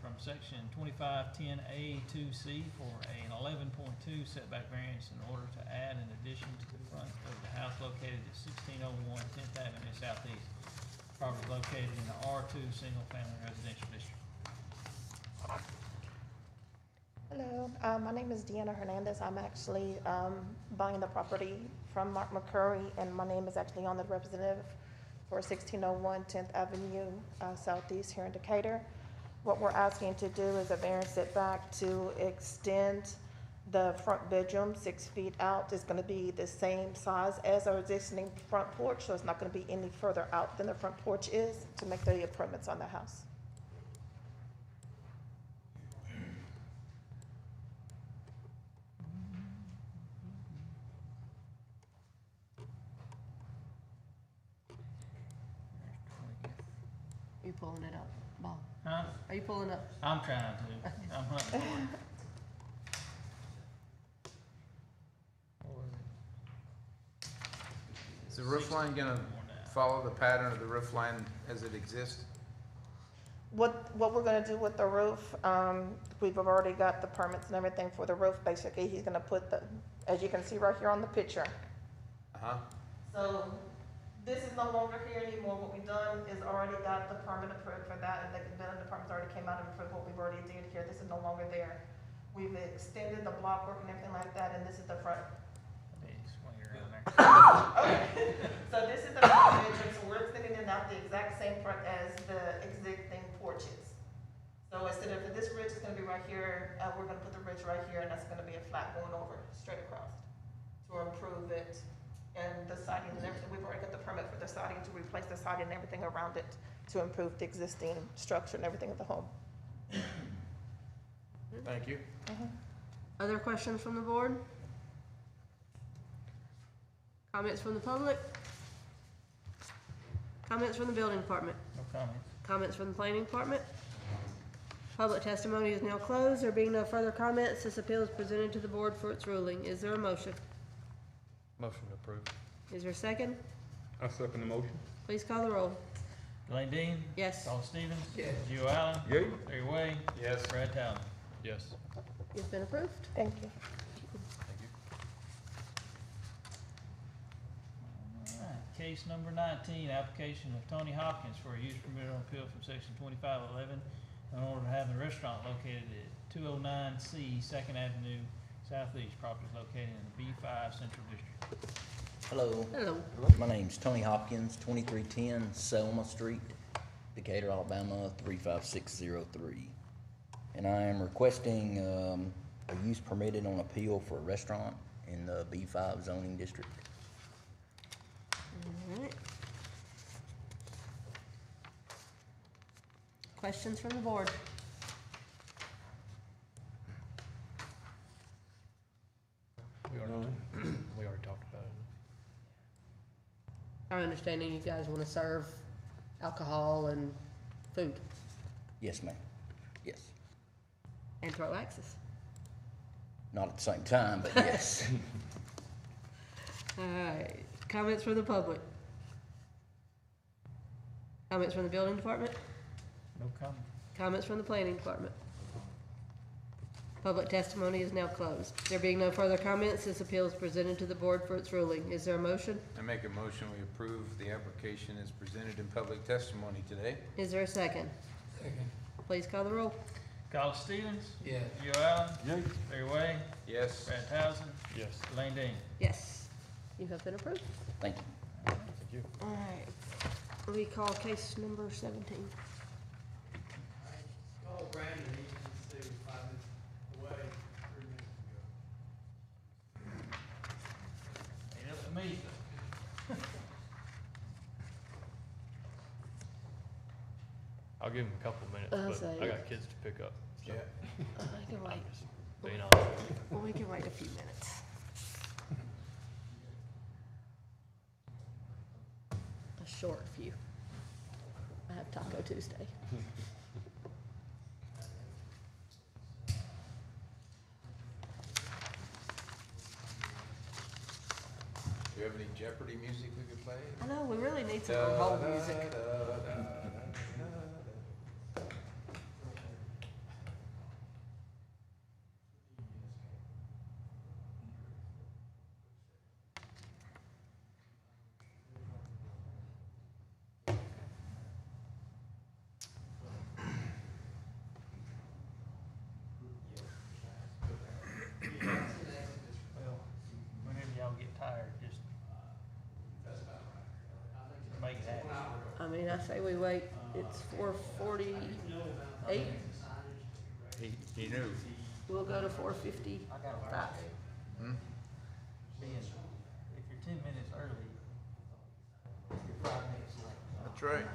from section 2510A2C for an 11.2 setback variance in order to add an addition to the front of the house located at 1601 10th Avenue Southeast. Property located in the R2 Single Family Residential District. Hello, my name is Deanna Hernandez. I'm actually buying the property from Mark McCurry, and my name is actually on the representative for 1601 10th Avenue Southeast here in Decatur. What we're asking to do is a variance setback to extend the front bedroom 6 feet out. It's going to be the same size as our existing front porch, so it's not going to be any further out than the front porch is to make the improvements on the house. Are you pulling it up, Bob? Huh? Are you pulling up? I'm trying to. I'm hunting for it. Is the roof line gonna follow the pattern of the roof line as it exists? What we're gonna do with the roof, we've already got the permits and everything for the roof. Basically, he's gonna put the, as you can see right here on the picture. Uh-huh. So this is no longer here anymore. What we've done is already got the permit approved for that, and the building department's already came out and approved what we've already did here. This is no longer there. We've extended the block work and everything like that, and this is the front. Okay, so this is the front bedroom, so we're extending it out the exact same front as the existing porches. So instead of, this ridge is gonna be right here, we're gonna put the ridge right here, and that's gonna be a flat going over, straight across, to improve it. And the siding and everything, we've already got the permit for the siding, to replace the siding and everything around it, to improve the existing structure and everything of the home. Thank you. Other questions from the board? Comments from the public? Comments from the building department? No comments. Comments from the planning department? Public testimony is now closed. There being no further comments, this appeal is presented to the board for its ruling. Is there a motion? Motion approved. Is there a second? I second the motion. Please call the roll. Elaine Dean. Yes. Paul Stevens. Yes. Joe Allen. Yay. Larry Way. Yes. Brad Townsend. Yes. It's been approved. Thank you. Thank you. All right, case number 19, application of Tony Hopkins for a use permit on appeal from section 2511 in order to have a restaurant located at 209C 2nd Avenue Southeast. Property is located in the B5 Central District. Hello. Hello. My name's Tony Hopkins, 2310 Selma Street, Decatur, Alabama, 35603. And I am requesting a use permitted on appeal for a restaurant in the B5 zoning district. All right. Questions from the board? We already talked about it. Our understanding, you guys want to serve alcohol and food Yes, ma'am. Yes. and throw axes. Not at the same time, but yes. All right. Comments from the public? Comments from the building department? No comment. Comments from the planning department? Public testimony is now closed. There being no further comments, this appeal is presented to the board for its ruling. Is there a motion? I make a motion, we approve the application as presented in public testimony today. Is there a second? Second. Please call the roll. Carl Stevens. Yes. Joe Allen. Yay. Larry Way. Yes. Brad Townsend. Yes. Elaine Dean. Yes. You have been approved. Thank you. Thank you. All right. We call case number 17. Call Brandon, he can stay 5 minutes away 3 minutes ago. Ain't up to me. I'll give him a couple minutes, I'll but say- I got kids to pick up. So Yeah. I can I'm wait. just being honest. Well, we can wait a few minutes. A short few. I have Taco Tuesday. Do you have any Jeopardy music we could play? I know, we really need some revolt music. Well, whenever y'all get tired, just make it happen. I mean, I say we wait, it's 4:48. He knew. We'll go to 4:55. Hmm? Being, if you're 10 minutes early, you're 5 minutes late. That's right.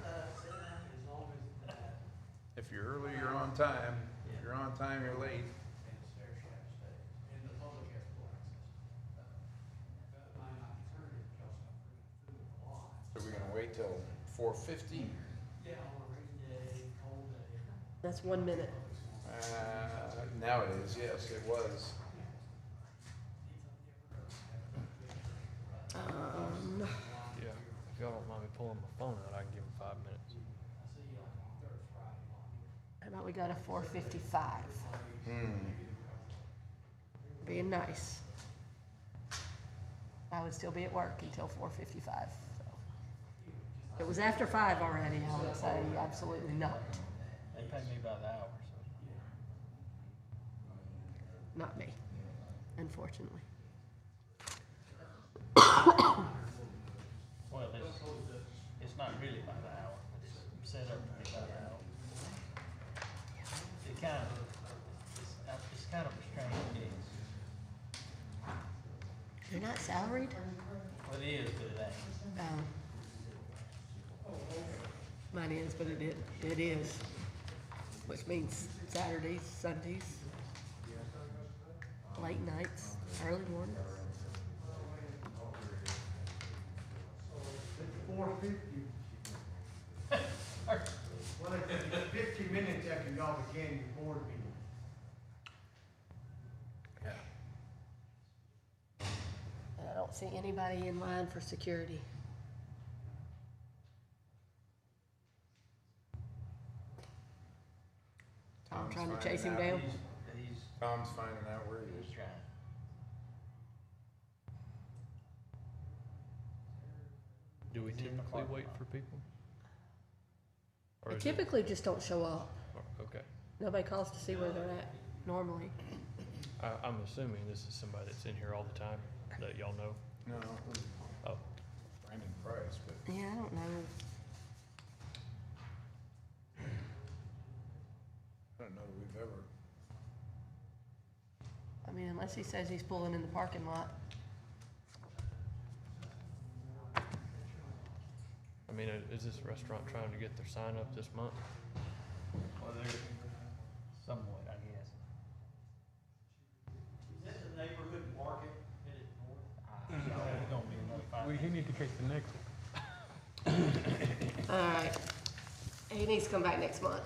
If you're early, you're on time. If you're on time, you're late. So we're gonna wait till 4:50? That's 1 minute. Now it is, yes, it was. Yeah. If y'all don't mind me pulling my phone out, I can give him 5 minutes. How about we go to 4:55? Being nice. I would still be at work until 4:55, so. If it was after 5 already, I would say absolutely not. They pay me by the hour, so. Not me, unfortunately. Well, it's not really by the hour, it's set up to be by the hour. It kind of, it's kind of a strange case. You're not salaried? Well, it is, but it ain't. Mine is, but it is, which means Saturdays, Sundays, late nights, early mornings. Well, if it's 50 minutes after y'all begin your board meeting. I don't see anybody in line for security. I'm trying to chase him down. Tom's finding out where he is. Do we typically wait for people? Or They is it- typically just don't show up. Okay. Nobody calls to see where they're at normally. I'm assuming this is somebody that's in here all the time that y'all know. No, Oh, Brandon Price, but Yeah, I don't know. I don't know that we've ever. I mean, unless he says he's pulling in the parking lot. I mean, is this restaurant trying to get their sign up this month? Well, they're somewhat, I guess. Is this the neighborhood market headed north? It's gonna be another 5 We need to catch the next one. All right. He needs to come back next month.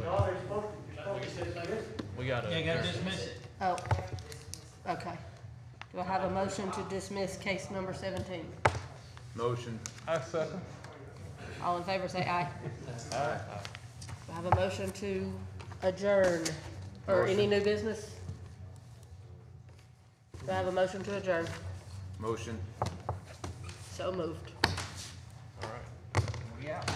Y'all are supposed to dismiss it. We gotta. Yeah, you gotta dismiss it. Oh, okay. Do I have a motion to dismiss case number 17? Motion. I second. All in favor, say aye. Aye. Do I have a motion to adjourn, or any new business? Do I have a motion to adjourn? Motion. So moved. All right. We out.